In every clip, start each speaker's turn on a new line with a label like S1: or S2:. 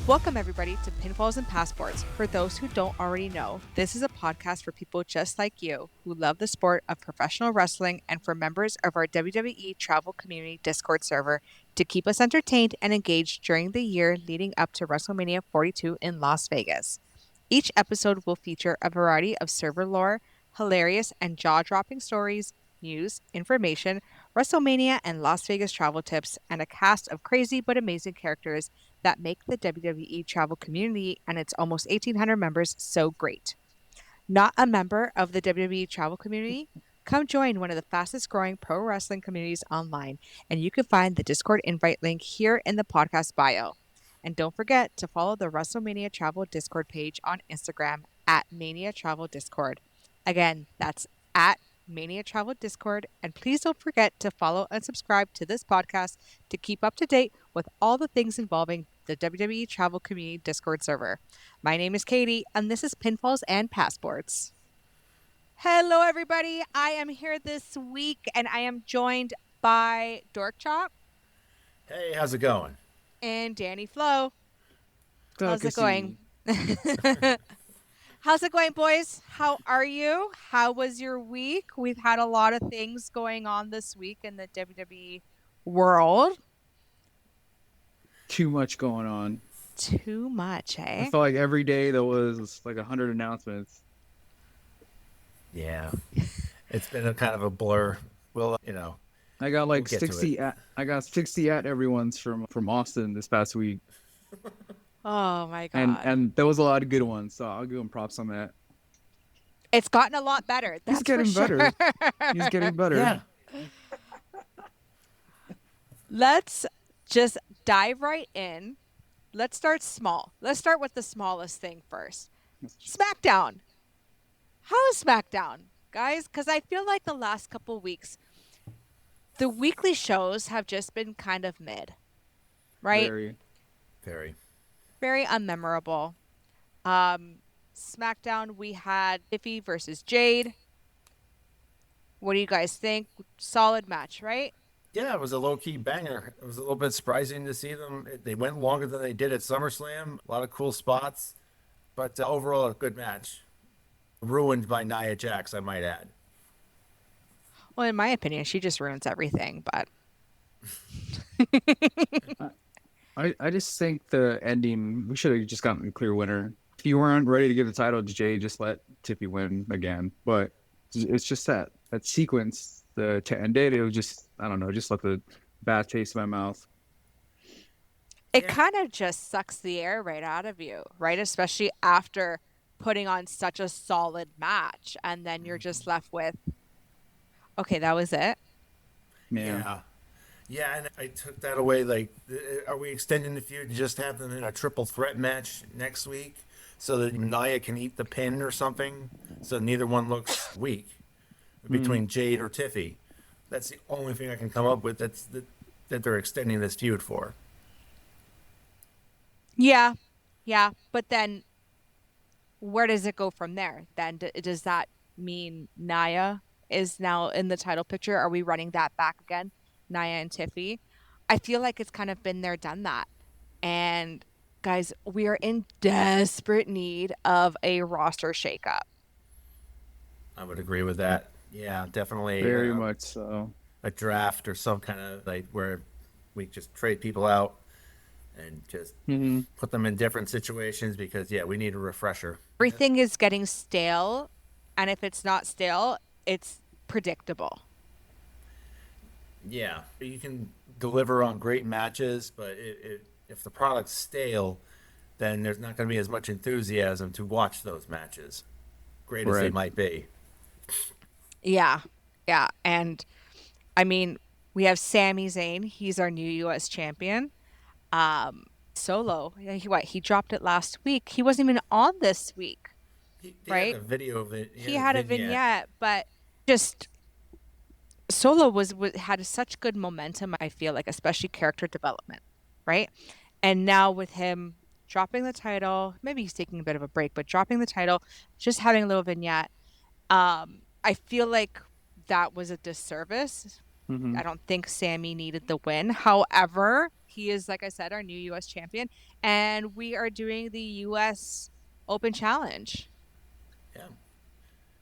S1: Welcome, everybody, to Pinfalls and Passports. For those who don't already know, this is a podcast for people just like you who love the sport of professional wrestling and for members of our WWE Travel Community Discord server to keep us entertained and engaged during the year leading up to WrestleMania 42 in Las Vegas. Each episode will feature a variety of server lore, hilarious and jaw-dropping stories, news, information, WrestleMania and Las Vegas travel tips, and a cast of crazy but amazing characters that make the WWE travel community and its almost 1,800 members so great. Not a member of the WWE travel community? Come join one of the fastest growing pro wrestling communities online, and you can find the Discord invite link here in the podcast bio. And don't forget to follow the WrestleMania Travel Discord page on Instagram at Mania Travel Discord. Again, that's at Mania Travel Discord, and please don't forget to follow and subscribe to this podcast to keep up to date with all the things involving the WWE Travel Community Discord server. My name is Katie, and this is Pinfalls and Passports. Hello, everybody. I am here this week, and I am joined by Dork.
S2: Hey, how's it going?
S1: And Danny Flo. How's it going? How's it going, boys? How are you? How was your week? We've had a lot of things going on this week in the WWE world.
S3: Too much going on.
S1: Too much, eh?
S3: I felt like every day there was like 100 announcements.
S2: Yeah, it's been a kind of a blur. Well,
S3: I got like
S2: we'll
S3: 60. I got 60 at everyone's from Austin this past week.
S1: Oh my god!
S3: And there was a lot of good ones, so I'll give him props on that.
S1: It's gotten a lot better. That's
S3: He's getting better. He's getting better.
S2: Yeah.
S1: Let's just dive right in. Let's start small. Let's start with the smallest thing first. SmackDown. How is SmackDown, guys? Because I feel like the last couple weeks, the weekly shows have just been kind of mid, right?
S2: Very.
S1: Very unmemorable. SmackDown, we had Tiffy versus Jade. What do you guys think? Solid match, right?
S2: Yeah, it was a low-key banger. It was a little bit surprising to see them. They went longer than they did at SummerSlam. A lot of cool spots. But overall, a good match. Ruined by Nia Jax, I might add.
S1: Well, in my opinion, she just ruins everything, but...
S3: I just think the ending, we should have just gotten a clear winner. If you weren't ready to give the title to Jay, just let Tiffy win again. But it's just that sequence to end it, it was just, I don't know, just left a bad taste in my mouth.
S1: It kind of just sucks the air right out of you, right? Especially after putting on such a solid match. And then you're just left with, okay, that was it?
S2: Yeah, and I took that away. Like, are we extending the feud to just have them in a triple threat match next week so that Nia can eat the pin or something so neither one looks weak between Jade or Tiffy? That's the only thing I can come up with that they're extending this feud for.
S1: Yeah. But then where does it go from there? Then does that mean Nia is now in the title picture? Are we running that back again? Nia and Tiffy. I feel like it's kind of been there, done that. And guys, we are in desperate need of a roster shakeup.
S2: I would agree with that. Yeah, definitely.
S3: Very much so.
S2: A draft or some kind of like where we just trade people out and just put them in different situations because, we need a refresher.
S1: Everything is getting stale. And if it's not stale, it's predictable.
S2: Yeah, you can deliver on great matches, but if the product's stale, then there's not going to be as much enthusiasm to watch those matches, great as they might be.
S1: Yeah. And, I mean, we have Sami Zayn. He's our new U.S. champion. Solo, he dropped it last week. He wasn't even on this week, right?
S2: Had a video of it.
S1: He had a vignette, but just... Solo had such good momentum, I feel like, especially character development, right? And now with him dropping the title, maybe he's taking a bit of a break, but dropping the title, just having a little vignette, I feel like that was a disservice. I don't think Sami needed the win. However, He is, like I said, our new U.S. champion, and we are doing the U.S. Open Challenge.
S2: Yeah.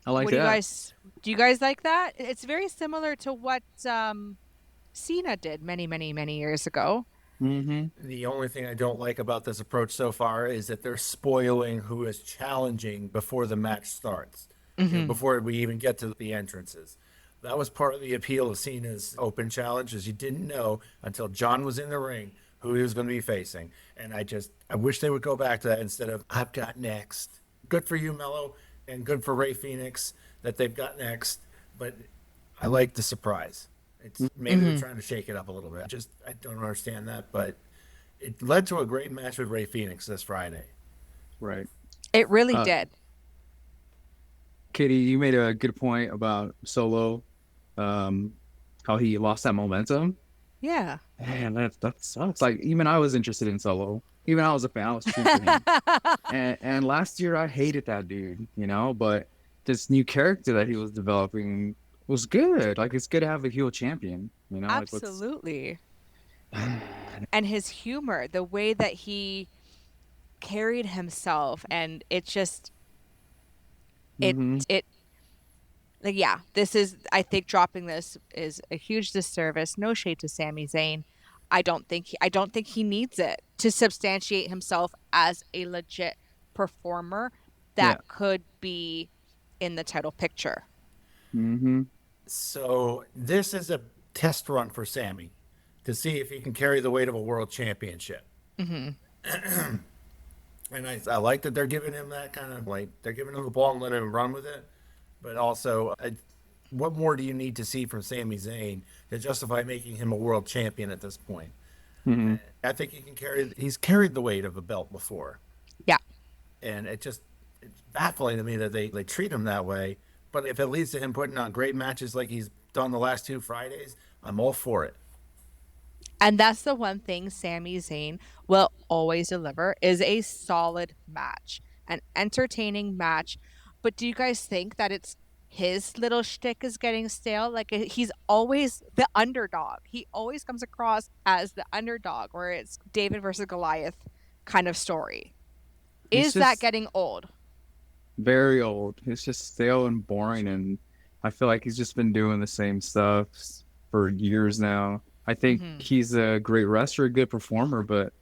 S3: I like
S1: What
S3: that.
S1: do you guys like that? It's very similar to what Cena did many, many, many years ago.
S3: Mm-hmm.
S2: The only thing I don't like about this approach so far is that they're spoiling who is challenging before the match starts, before we even get to the entrances. That was part of the appeal of Cena's Open Challenge, is you didn't know until John was in the ring who he was going to be facing. And I wish they would go back to that instead of, I've got next. Good for you, Mello, and good for Ray Phoenix that they've got next. But I like the surprise. It's maybe they're trying to shake it up a little bit. I don't understand that, but it led to a great match with Ray Phoenix this Friday.
S3: Right.
S1: It really
S3: Uh,
S1: did.
S3: Katie, you made a good point about Solo, how he lost that momentum.
S1: Yeah.
S3: Man, that sucks. Like, even I was interested in Solo. Even I was a fan. I was cheering for him. And last year I hated that dude, but this new character that he was developing was good. Like, it's good to have a heel champion, like
S1: Absolutely. And his humor, the way that he carried himself, and it just it
S3: hmm
S1: it like, yeah, this is, I think dropping this is a huge disservice. No shade to Sami Zayn. I don't think he needs it to substantiate himself as a legit performer
S3: Yeah.
S1: that could be in the title picture.
S3: hmm
S2: So this is a test run for Sammy to see if he can carry the weight of a world championship. And I like that they're giving him that kind of, like, they're giving him the ball and letting him run with it. But also, what more do you need to see from Sami Zayn to justify making him a world champion at this point?
S3: hmm
S2: I think he's carried the weight of a belt before.
S1: Yeah.
S2: And it's baffling to me that they treat him that way. But if it leads to him putting on great matches like he's done the last 2 Fridays, I'm all for it.
S1: And that's the one thing Sami Zayn will always deliver is a solid match, an entertaining match. But do you guys think that it's his little shtick is getting stale? Like, he's always the underdog. He always comes across as the underdog, where it's David versus Goliath kind of story.
S3: He's
S1: Is that
S3: just
S1: getting old?
S3: very old. It's just stale and boring, and I feel like he's just been doing the same stuff for years now. I think he's a great wrestler, a good performer, but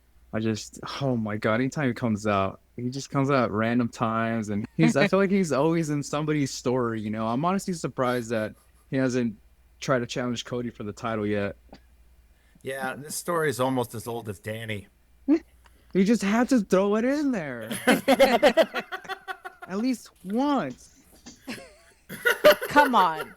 S3: oh my God, anytime he just comes out at random times, and I feel like he's always in somebody's story. I'm honestly surprised that he hasn't tried to challenge Cody for the title yet.
S2: Yeah, this story is almost as old as Danny.
S3: He just had to throw it in there. At least once.
S1: Come on.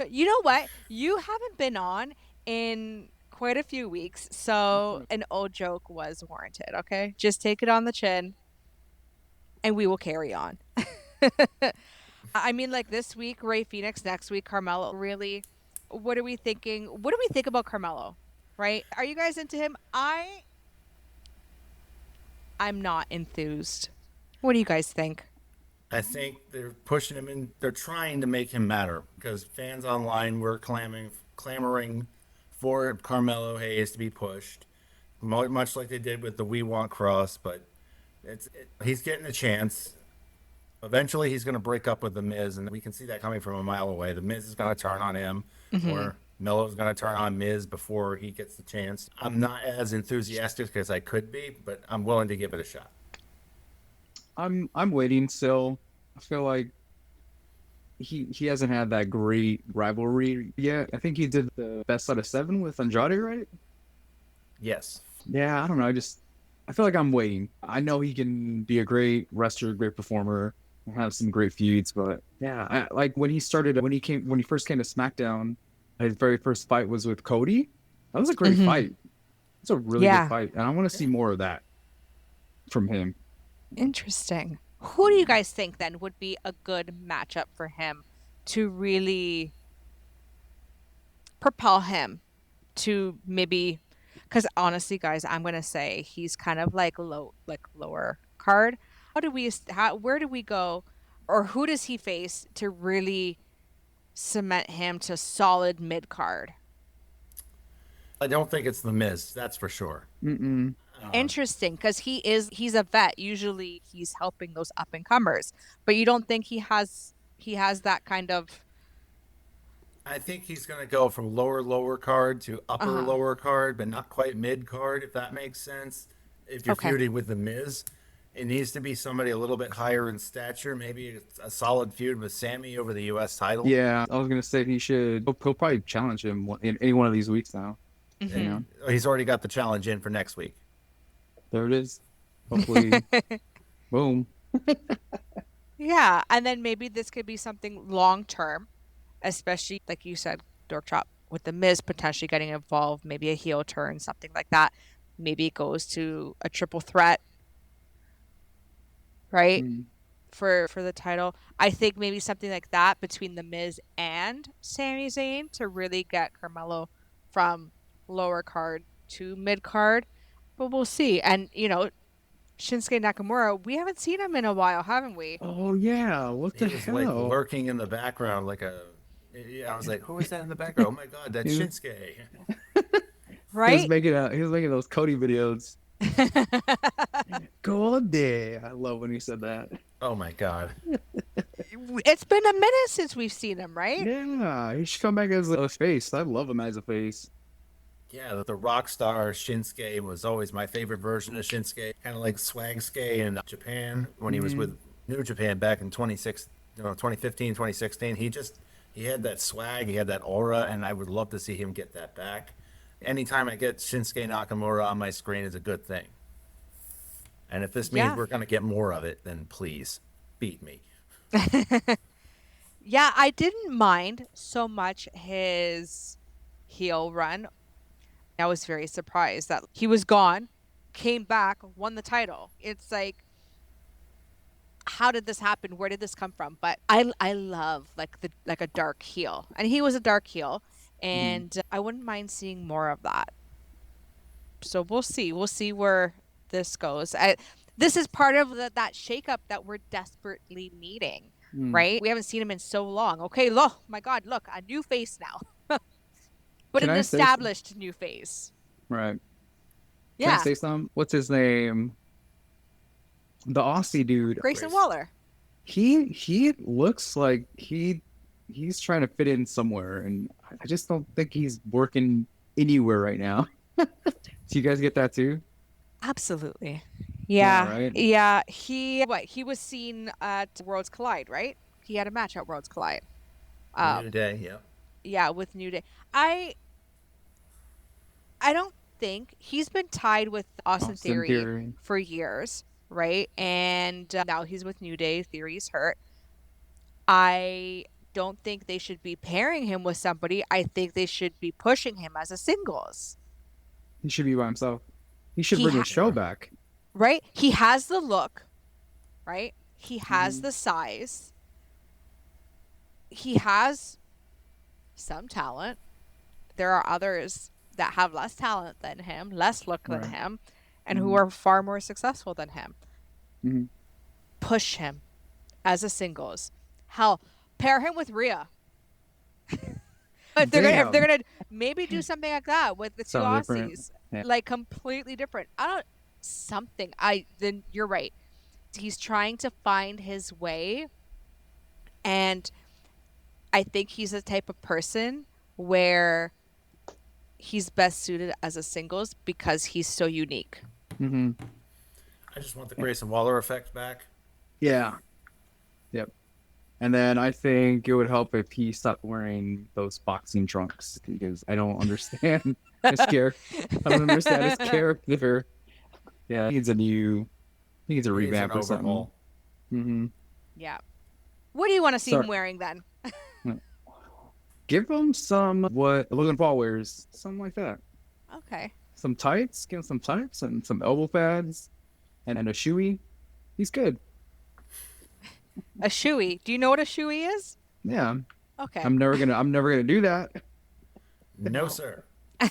S1: You know what? You haven't been on in quite a few weeks, so an old joke was warranted, okay? Just take it on the chin and we will carry on. I mean, like, this week, Ray Phoenix, next week, Carmelo. Really, what are we thinking? What do we think about Carmelo? Right? Are you guys into him? I'm not enthused. What do you guys think?
S2: I think they're pushing him in. They're trying to make him matter because fans online were clamoring for Carmelo Hayes to be pushed, much like they did with the We Want Cross. But he's getting a chance. Eventually, he's going to break up with The Miz, and we can see that coming from a mile away. The Miz is going to turn on him, or Melo's going to turn on Miz before he gets the chance. I'm not as enthusiastic as I could be, but I'm willing to give it a shot.
S3: I'm waiting still. I feel like he hasn't had that great rivalry yet. I think he did the best out of 7 with Andrade, right?
S2: Yes.
S3: Yeah, I don't know. I feel like I'm waiting. I know he can be a great wrestler, great performer, and have some great feuds, but yeah, like when he first came to SmackDown, his very first fight was with Cody. That was a great fight. It's a really good fight, and I want to see more of that from him.
S1: Interesting. Who do you guys think then would be a good matchup for him to really propel him to maybe? Because honestly, guys, I'm gonna say he's kind of like lower card. Where do we go, or who does he face to really cement him to solid mid card?
S2: I don't think it's the Miz. That's for sure.
S3: Mm-mm.
S1: Interesting, because he's a vet. Usually he's helping those up and comers, but you don't think he has that kind of
S2: I think he's going to go from lower card to upper
S1: uh-huh.
S2: lower card, but not quite mid card, if that makes sense. If you're
S1: Okay.
S2: feuding with the Miz, it needs to be somebody a little bit higher in stature. Maybe a solid feud with Sami over the U.S. title.
S3: Yeah, I was gonna say he should. He'll probably challenge him in any one of these weeks now. You
S1: Hmm.
S3: know,
S2: He's already got the challenge in for next week.
S3: there it is. Hopefully, boom.
S1: Yeah, and then maybe this could be something long term, especially like you said, Dork Chop, with the Miz potentially getting involved, maybe a heel turn, something like that. Maybe it goes to a triple threat, right?
S3: Mm.
S1: For the title. I think maybe something like that between the Miz and Sami Zayn to really get Carmelo from lower card to mid card. But we'll see. And Shinsuke Nakamura, we haven't seen him in a while, haven't we?
S3: Oh yeah, what
S2: He
S3: the
S2: was like
S3: hell?
S2: lurking in the background, like a. Yeah, I was like, who is that in the background? Oh my God, that's
S3: He was,
S2: Shinsuke.
S1: Right?
S3: he was making those Cody videos. Go on there. I love when he said that.
S2: Oh my God.
S1: It's been a minute since we've seen him, right?
S3: Yeah, he should come back as a face. I love him as a face.
S2: Yeah, the rock star Shinsuke was always my favorite version of Shinsuke. Kind of like Swagsuke in Japan when he was
S3: Mm-hmm.
S2: with New Japan back in 2015, 2016. He had that swag, he had that aura, and I would love to see him get that back. Anytime I get Shinsuke Nakamura on my screen is a good thing. And if this means
S1: Yeah.
S2: we're going to get more of it, then please beat me.
S1: Yeah, I didn't mind so much his heel run. I was very surprised that he was gone, came back, won the title. It's like, how did this happen? Where did this come from? But I love like a dark heel, and he was a dark heel,
S3: Mm-hmm.
S1: and I wouldn't mind seeing more of that. So we'll see. We'll see where this goes. This is part of that shakeup that we're desperately needing,
S3: Mm.
S1: right? We haven't seen him in so long. Okay, look, my God, look, a new face now, but
S3: Can
S1: an
S3: I say some-
S1: established new face.
S3: right? Can I
S1: Yeah,
S3: say something? What's his name? The Aussie dude.
S1: Grayson
S2: Grayson.
S1: Waller.
S3: He looks like he's trying to fit in somewhere, and I just don't think he's working anywhere right now. Do you guys get that too?
S1: Absolutely.
S3: Yeah,
S1: Yeah.
S3: right.
S1: Yeah. He was seen at Worlds Collide, right? He had a match at Worlds Collide.
S2: New
S1: Um,
S2: Day, yeah.
S1: yeah, with New Day. I don't think he's been tied with Austin
S3: Austin
S1: Theory
S3: Theory.
S1: for years, right? And now he's with New Day. Theory's hurt. I don't think they should be pairing him with somebody. I think they should be pushing him as a singles.
S3: He should be by himself. He should
S1: He
S3: bring
S1: ha-
S3: his show back.
S1: right? He has the look, right? He has
S3: Mhm.
S1: the size. He has some talent. There are others that have less talent than him, less look than
S3: Right.
S1: him, and who
S3: Mhm.
S1: are far more successful than him.
S3: Mhm.
S1: Push him as a singles. Hell, pair him with Rhea. If they're
S3: Damn.
S1: gonna maybe do something like that with the two
S3: Something different.
S1: Aussies,
S3: Yeah.
S1: like completely different. I don't something. Then you're right. He's trying to find his way, and I think he's the type of person where he's best suited as a singles because he's so unique.
S3: Mm-hmm.
S2: I just want the Grayson Waller effect back.
S3: Yeah. Yep. And then I think it would help if he stopped wearing those boxing trunks because I don't understand his character. I don't understand his character. Yeah, he needs a
S2: He needs an
S3: revamp or something.
S2: overhaul.
S3: Mm-hmm.
S1: Yeah. What do you want to see
S3: Sorry.
S1: him wearing then?
S3: Give him some what Logan Paul wears, something like that.
S1: Okay.
S3: Some tights, give him some tights and some elbow pads, and a shoey. He's good.
S1: A shoey. Do you know what a shoey is?
S3: Yeah,
S1: Okay.
S3: I'm never gonna do that.
S2: No, sir.
S3: I'll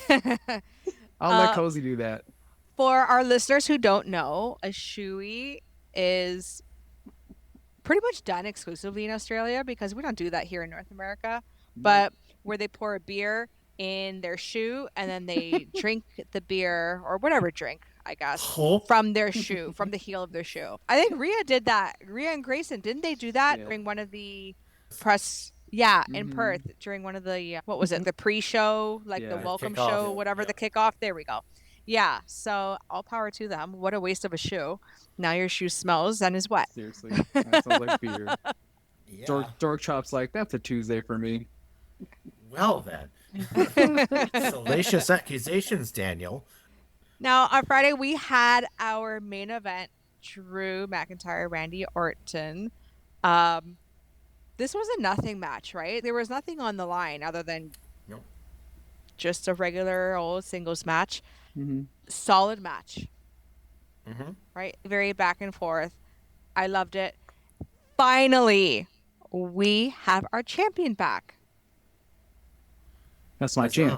S3: let
S1: Uh,
S3: Cozy do that.
S1: For our listeners who don't know, a shoey is pretty much done exclusively in Australia because we don't do that here in North America. But where they pour a beer in their shoe, and then they drink the beer or whatever drink, I guess,
S2: Oh,
S1: from their shoe, from the heel of their shoe. I think Rhea did that. Rhea and Grayson, didn't they do that
S3: Yeah.
S1: during one of the press? Yeah, in
S3: Mhm.
S1: Perth during one of the what was it? The pre-show, like the
S3: Yeah.
S1: welcome
S2: kickoff.
S1: show, whatever the kickoff. There we go. Yeah, so all power to them. What a waste of a shoe. Now your shoe smells and is wet.
S3: Seriously, that sounds like beer.
S2: yeah.
S3: Dork Chop's like, that's a Tuesday for me.
S2: Well then, salacious accusations, Daniel.
S1: Now, on Friday, we had our main event, Drew McIntyre, Randy Orton. This was a nothing match, right? There was nothing on the line other than
S2: Nope.
S1: just a regular old singles match.
S3: Mm-hmm.
S1: Solid match,
S2: Mm-hmm.
S1: right? Very back and forth. I loved it. Finally, we have our champion back.
S3: That's my jam.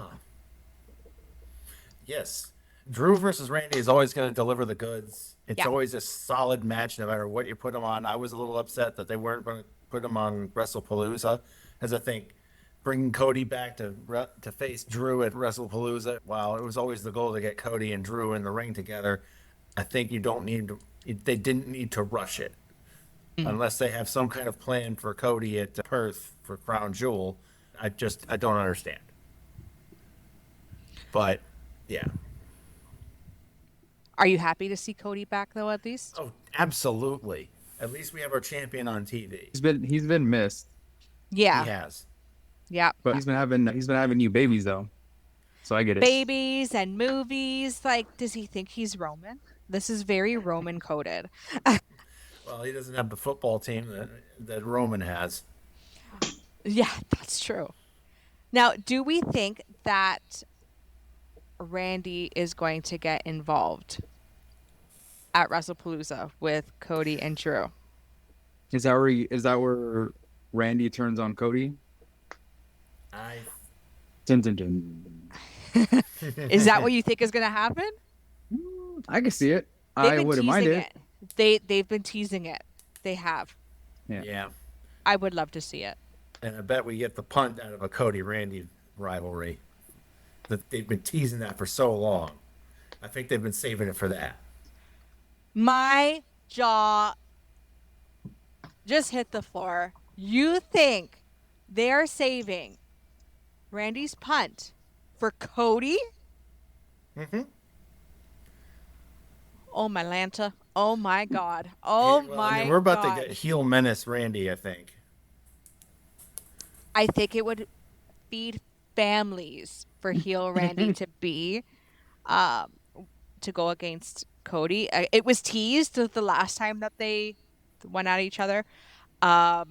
S2: Yes. Drew versus Randy is always going to deliver the goods. It's
S1: Yeah.
S2: always a solid match no matter what you put them on. I was a little upset that they weren't going to put them on Wrestlepalooza, as I think bringing Cody back to face Drew at Wrestlepalooza, while it was always the goal to get Cody and Drew in the ring together, I think you don't need to, they didn't need to rush it. Unless they have some kind of plan for Cody at Perth for Crown Jewel. I don't understand. But, yeah.
S1: Are you happy to see Cody back, though, at least?
S2: Oh, absolutely. At least we have our champion on TV.
S3: He's been missed,
S1: Yeah.
S2: He has.
S1: Yeah.
S3: but he's been having new babies though, so I get it.
S1: Babies and movies. Like, does he think he's Roman? This is very Roman coded.
S2: Well, he doesn't have the football team that Roman has.
S1: Yeah, that's true. Now, do we think that Randy is going to get involved at WrestlePalooza with Cody and Drew?
S3: Is that where Randy turns on Cody?
S2: I
S3: Dun, dun, dun.
S1: Is that what you think is going to happen?
S3: I can see it.
S1: They've
S3: I
S1: been
S3: wouldn't mind
S1: teasing
S3: it.
S1: They've been teasing it. They have.
S2: yeah.
S1: I would love to see it.
S2: And I bet we get the punt out of a Cody Randy rivalry. That they've been teasing that for so long. I think they've been saving it for that.
S1: My jaw just hit the floor. You think they're saving Randy's punt for Cody?
S2: Mm-hmm.
S1: Oh my Lanta. Oh my God. Oh my
S2: we're about
S1: God.
S2: to get heel menace Randy, I think.
S1: I think it would feed families for heel Randy to be to go against Cody. It was teased the last time that they went at each other. The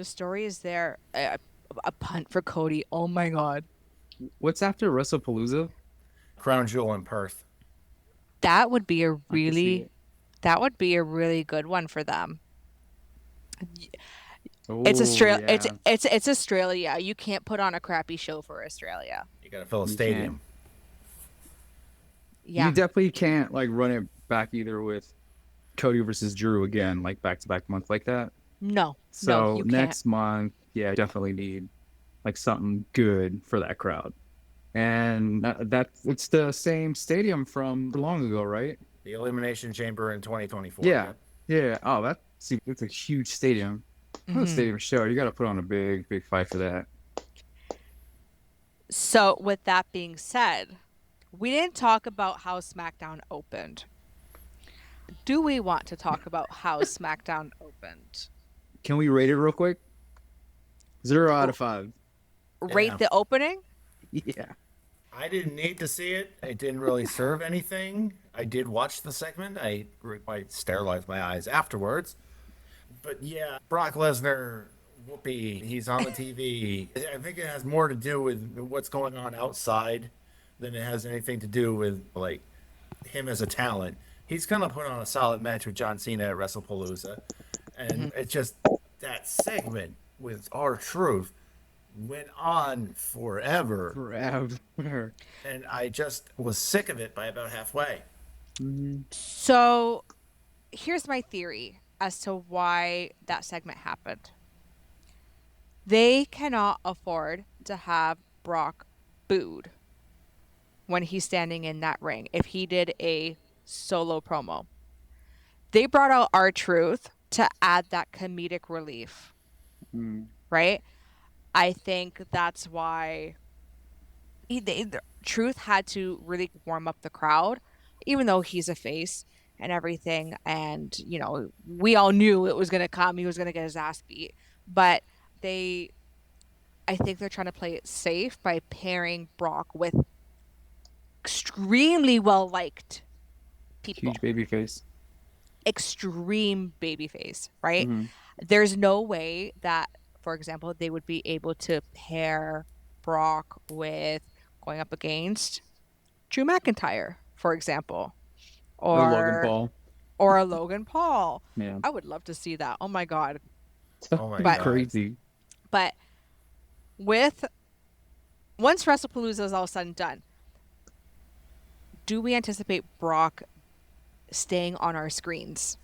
S1: story is there. A punt for Cody. Oh my God.
S3: What's after WrestlePalooza?
S2: Crown Jewel in Perth.
S1: That would be a
S3: I can see
S1: really
S3: it.
S1: that would be a really good one for them.
S3: Oh,
S1: It's Australia.
S3: yeah.
S1: It's Australia. You can't put on a crappy show for Australia.
S2: You got to fill a
S3: You
S2: stadium.
S1: Yeah.
S3: You definitely can't like run it back either with Cody versus Drew again, like back-to-back months like that.
S1: No.
S3: So
S1: no, you
S3: next month, yeah, definitely need like something good for that crowd. And it's the same stadium from long ago, right?
S2: The Elimination Chamber in 2024.
S3: Yeah. Yeah. Oh, it's a huge stadium.
S1: can't.
S3: A stadium show. You got to put on a big fight for that.
S1: So, with that being said, we didn't talk about how SmackDown opened. Do we want to talk about how SmackDown opened?
S3: Can we rate it real quick? 0 out of 5.
S1: Rate
S2: Yeah.
S1: the opening?
S3: Yeah.
S2: I didn't need to see it. It didn't really serve anything. I did watch the segment. I sterilized my eyes afterwards. But yeah, Brock Lesnar, whoopee, he's on the TV. I think it has more to do with what's going on outside than it has anything to do with like him as a talent. He's gonna put on a solid match with John Cena at WrestlePalooza, and it's just that segment with R-Truth went on forever,
S3: Forever.
S2: and I just was sick of it by about halfway.
S1: So, here's my theory as to why that segment happened. They cannot afford to have Brock booed when he's standing in that ring if he did a solo promo. They brought out R-Truth to add that comedic relief, right? I think that's why Truth had to really warm up the crowd, even though he's a face and everything. And, you know, we all knew it was going to come. He was going to get his ass beat. But I think they're trying to play it safe by pairing Brock with extremely well-liked people.
S3: Huge baby face.
S1: Extreme babyface, right?
S3: Mm-hmm.
S1: There's no way that, for example, they would be able to pair Brock with going up against Drew McIntyre, for example,
S3: Or Logan Paul.
S1: or a Logan Paul.
S3: Yeah.
S1: I would love to see that. Oh my God.
S2: Oh my
S1: But-
S2: God.
S3: Crazy.
S1: But once WrestlePalooza is all said and done, do we anticipate Brock staying on our screens?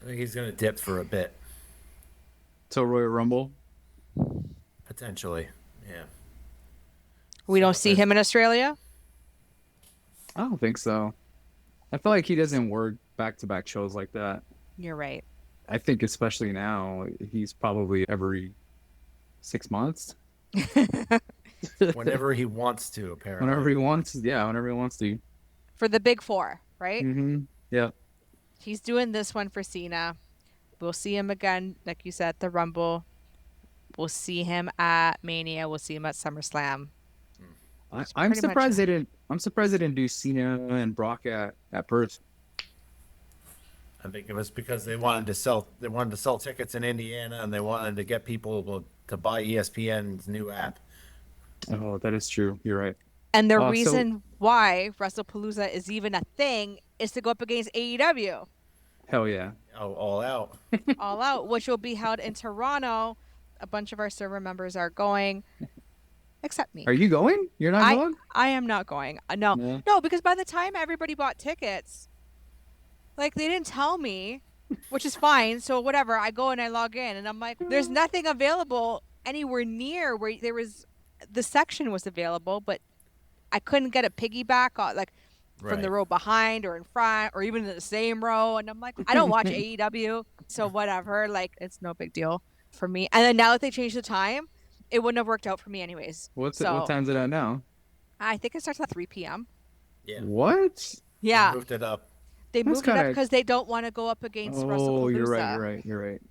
S2: I think he's going to dip for a bit,
S3: Till Royal Rumble.
S2: potentially. Yeah.
S1: We don't see him in Australia?
S3: I don't think so. I feel like he doesn't work back-to-back shows like that.
S1: You're right.
S3: I think especially now, he's probably every 6 months.
S2: Whenever he wants to, apparently.
S3: Whenever he wants. Yeah, whenever he wants to.
S1: For the big four, right?
S3: Mm-hmm. Yeah.
S1: He's doing this one for Cena. We'll see him again, like you said, at the Rumble. We'll see him at Mania. We'll see him at SummerSlam.
S3: I'm
S1: pretty
S3: surprised
S1: much-
S3: they didn't. I'm surprised they didn't do Cena and Brock at Perth.
S2: I think it was because they wanted to sell tickets in Indiana, and they wanted to get people to buy ESPN's new app.
S3: Oh, that is true. You're right.
S1: And the
S3: So-
S1: reason why Wrestlepalooza is even a thing is to go up against AEW
S3: Hell yeah.
S2: Oh, all out.
S1: All Out, which will be held in Toronto. A bunch of our server members are going, except me.
S3: Are you going? You're not going?
S1: I am not going. No,
S3: Yeah.
S1: no, because by the time everybody bought tickets, like they didn't tell me, which is fine. So whatever, I go and I log in, and I'm like, there's nothing available anywhere near where there was. The section was available, but I couldn't get a piggyback like from the
S2: Right.
S1: row behind or in front or even in the same row. And I'm like, I don't watch AEW, so whatever. Like it's no big deal for me. And then now that they changed the time, it wouldn't have worked out for me anyways.
S3: What
S1: So
S3: time's it at now?
S1: I think it starts at 3 p.m.
S2: Yeah.
S3: What?
S1: Yeah,
S2: They moved it up.
S1: they
S3: That's
S1: moved it up
S3: kinda-
S1: because they don't want to go up against
S3: Oh,
S1: WrestlePalooza.
S3: you're right.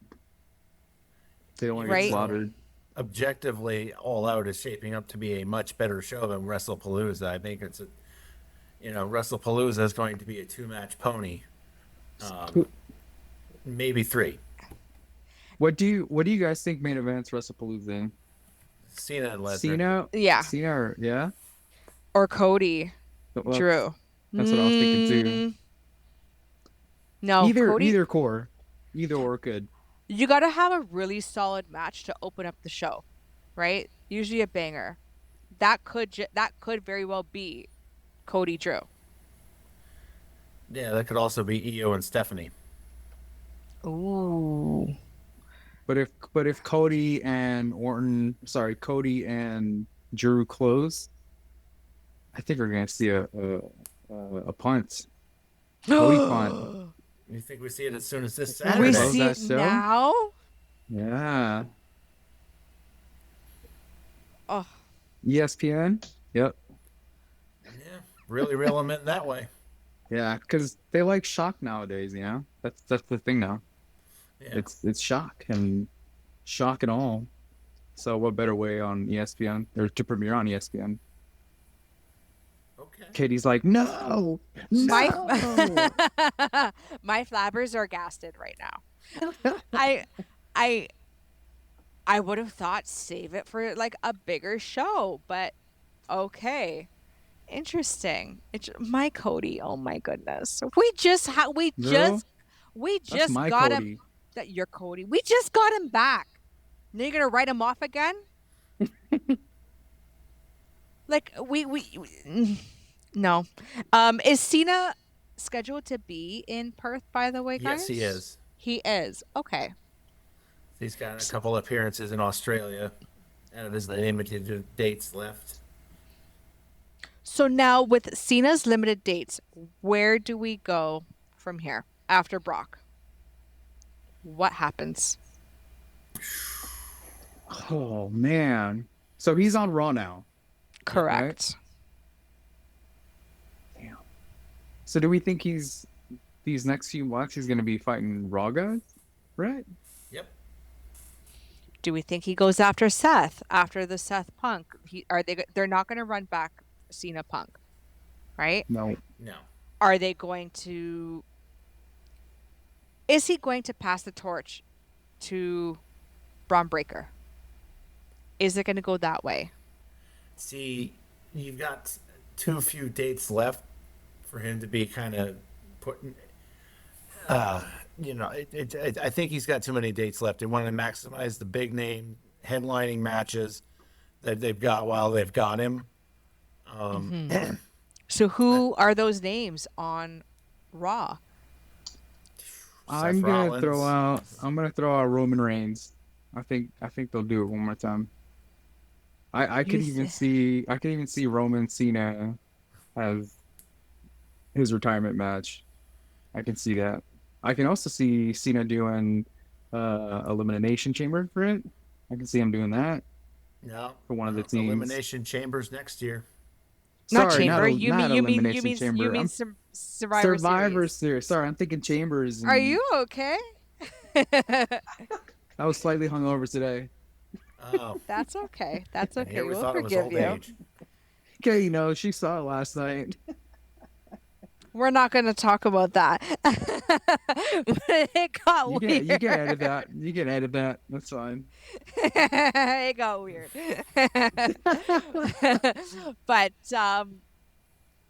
S3: They don't want to
S1: Right?
S3: get slaughtered.
S2: Objectively, All Out is shaping up to be a much better show than WrestlePalooza. I think WrestlePalooza is going to be a 2-match pony. Maybe 3.
S3: What do you guys think main events WrestlePalooza?
S2: Cena and Lesnar.
S3: Cena?
S1: Yeah.
S3: Cena, yeah?
S1: Or Cody,
S3: Well,
S1: Drew.
S3: That's what I was thinking too.
S1: No, Cody.
S3: Either core. Either or good.
S1: You got to have a really solid match to open up the show, right? Usually a banger. That could very well be Cody Drew.
S2: Yeah, that could also be Io and Stephanie.
S1: Ooh.
S3: But if Cody and Cody and Drew close, I think we're gonna see a punt. Cody punt.
S2: You think we see it as soon as this
S1: We
S2: Saturday?
S3: Close
S1: see
S3: that
S1: it
S3: show?
S1: now?
S3: Yeah.
S1: Oh,
S3: ESPN. Yep.
S2: Yeah, really reel them in that way.
S3: Yeah, because they like shock nowadays. You know, that's the thing now.
S2: Yeah.
S3: It's shock and all. So what better way on ESPN or to premiere on ESPN?
S2: Okay.
S3: Katie's like, no.
S1: my my flabbers are gasted right now. I would have thought save it for like a bigger show, but okay. Interesting. My Cody. Oh my goodness. We just
S3: That's my
S1: got
S3: Cody.
S1: him. That you're Cody. We just got him back. Now you're gonna write him off again? Like no. Is Cena scheduled to be in Perth, by the way, guys?
S2: Yes, he is.
S1: He is. Okay.
S2: He's got a couple appearances in Australia, and it is the limited dates left.
S1: So now with Cena's limited dates, where do we go from here after Brock? What happens?
S3: Oh man. So he's on Raw now,
S2: Yep.
S3: right?
S1: Correct.
S3: Damn. So do we think these next few months he's gonna be fighting Raw guys? Right?
S2: Yep.
S1: Do we think he goes after Seth after the Seth Punk? They're not going to run back Cena Punk, right?
S3: No.
S2: No.
S1: Are they going to Is he going to pass the torch to Braun Breaker? Is it going to go that way?
S2: See, you've got too few dates left for him to be kind of putting. I think he's got too many dates left. They want to maximize the big name headlining matches that they've got while they've got him.
S1: So who are those names on Raw?
S3: I'm gonna throw out Roman Reigns. I think they'll do it one more time. I could even see Roman Cena as his retirement match. I can see that. I can also see Cena doing Elimination Chamber for it. I can see him doing that
S2: No,
S3: for one of the teams.
S2: Elimination Chambers next year.
S1: Not
S3: Sorry,
S1: Chamber.
S3: not Elimination Chamber. I'm
S1: Survivor Series.
S3: Sorry, I'm thinking Chambers.
S1: Are you okay?
S3: I was slightly hungover today.
S2: Oh,
S1: That's okay. That's okay.
S2: Haley
S1: We'll
S2: thought it was
S1: forgive
S2: old
S1: you.
S2: age.
S3: Okay, she saw it last night.
S1: We're not going to talk about that. It got weird.
S3: You can edit that. You can edit that. That's fine.
S1: It got weird. But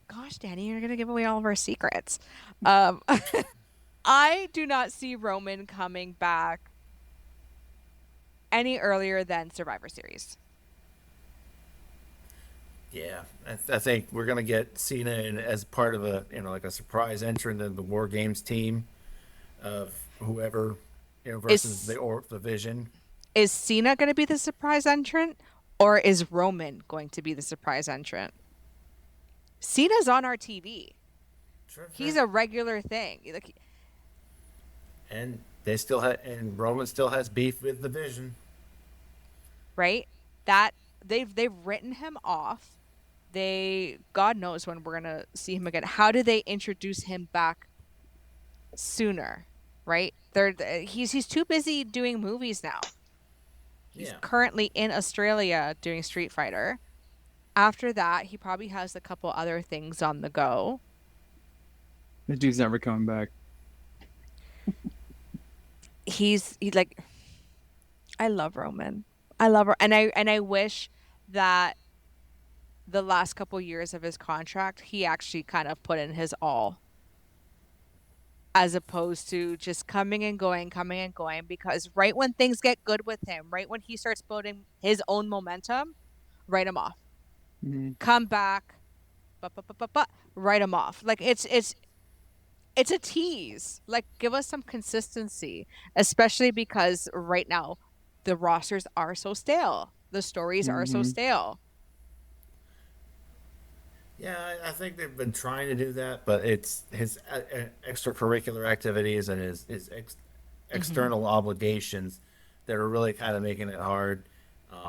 S1: gosh, Danny, you're gonna give away all of our secrets. I do not see Roman coming back any earlier than Survivor Series.
S2: Yeah, I think we're gonna get Cena as part of a like a surprise entrant in the War Games team of whoever versus the Vision.
S1: Is Cena going to be the surprise entrant, or is Roman going to be the surprise entrant? Cena's on our TV.
S2: Sure.
S1: He's a regular thing. Like,
S2: And they still and Roman still has beef with the Vision.
S1: right? That they've written him off. God knows when we're gonna see him again. How do they introduce him back sooner? Right? He's too busy doing movies now. He's currently in Australia doing Street Fighter. After that, he probably has a couple other things on the go.
S3: The dude's never coming back.
S1: He's like, I love Roman. I love her, and I wish that the last couple years of his contract, he actually kind of put in his all, as opposed to just coming and going. Because right when things get good with him, right when he starts building his own momentum, write him off.
S3: Mm-hmm.
S1: Come back, write him off. Like it's a tease. Like, give us some consistency, especially because right now the rosters are so stale. The stories are so stale.
S2: Yeah, I think they've been trying to do that, but it's his extracurricular activities and his external obligations that are really kind of making it hard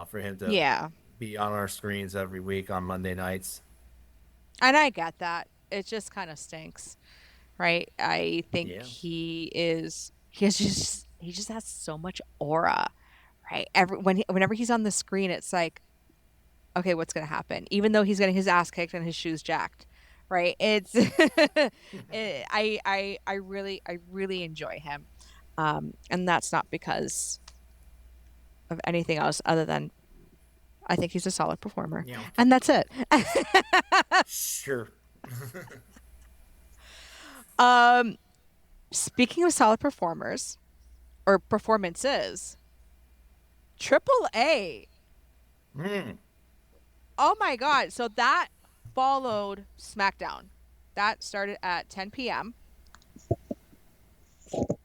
S2: for him to be on our screens every week on Monday nights.
S1: And I get that. It just kind of stinks, right? I think he just has so much aura, right? Whenever he's on the screen, it's like, okay, what's going to happen? Even though he's getting his ass kicked and his shoes jacked, right? It's I really enjoy him, and that's not because of anything else other than I think he's a solid performer, and that's it.
S2: Sure.
S1: Speaking of solid performers or performances, Triple A. Oh my God. So that followed SmackDown. That started at 10 p.m.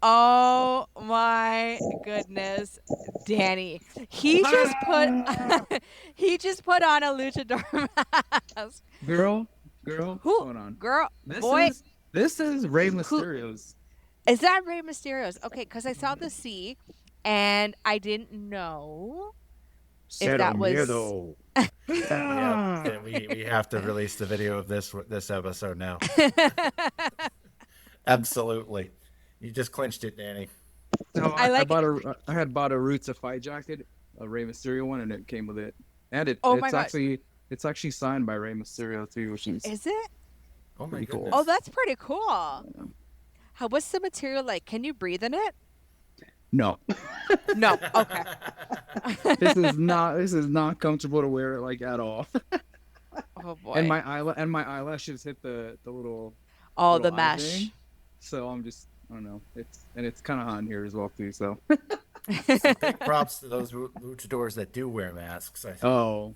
S1: Oh my goodness, Danny. He just put he just put on a luchador mask.
S3: Girl, girl,
S1: Who
S3: hold on.
S1: girl
S3: This
S1: boy
S3: is this is Rey
S1: who
S3: Mysterio's.
S1: is that Rey Mysterio's? Okay, because I saw the C and I didn't know if
S3: Cero
S1: that was
S3: miedo.
S2: Yep. And we have to release the video of this episode now. Absolutely. You just clinched it, Danny.
S3: No,
S1: I like it.
S3: I had bought a Roots of Fight jacket, a Rey Mysterio one, and it came with it. And
S1: Oh my gosh.
S3: it's actually signed by Rey Mysterio too, which is
S1: Is it?
S2: Oh my
S3: pretty cool.
S2: goodness.
S1: Oh, that's pretty cool. What's the material like? Can you breathe in it?
S3: no.
S1: No. Okay.
S3: This is not comfortable to wear it like at all.
S1: Oh boy.
S3: And my eyelashes hit the little
S1: Oh, the
S3: little eye
S1: mesh.
S3: thing. So I don't know. It's kind of hot in here as well too. So
S2: Big props to those luchadors that do wear masks. I think.
S3: oh,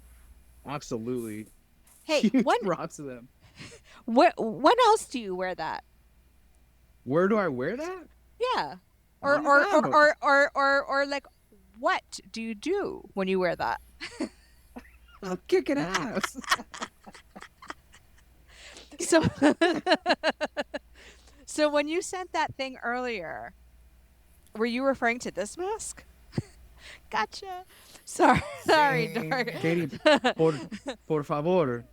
S3: absolutely.
S1: Hey,
S3: Huge
S1: when
S3: props to them.
S1: when else do you wear that?
S3: Where do I wear that?
S1: Yeah.
S3: I
S1: Or
S3: don't
S1: or
S3: know.
S1: or like what do you do when you wear that?
S3: I'm kicking ass.
S1: So so when you sent that thing earlier, were you referring to this mask? Gotcha. Sorry, Dork.
S3: Katie, por favor.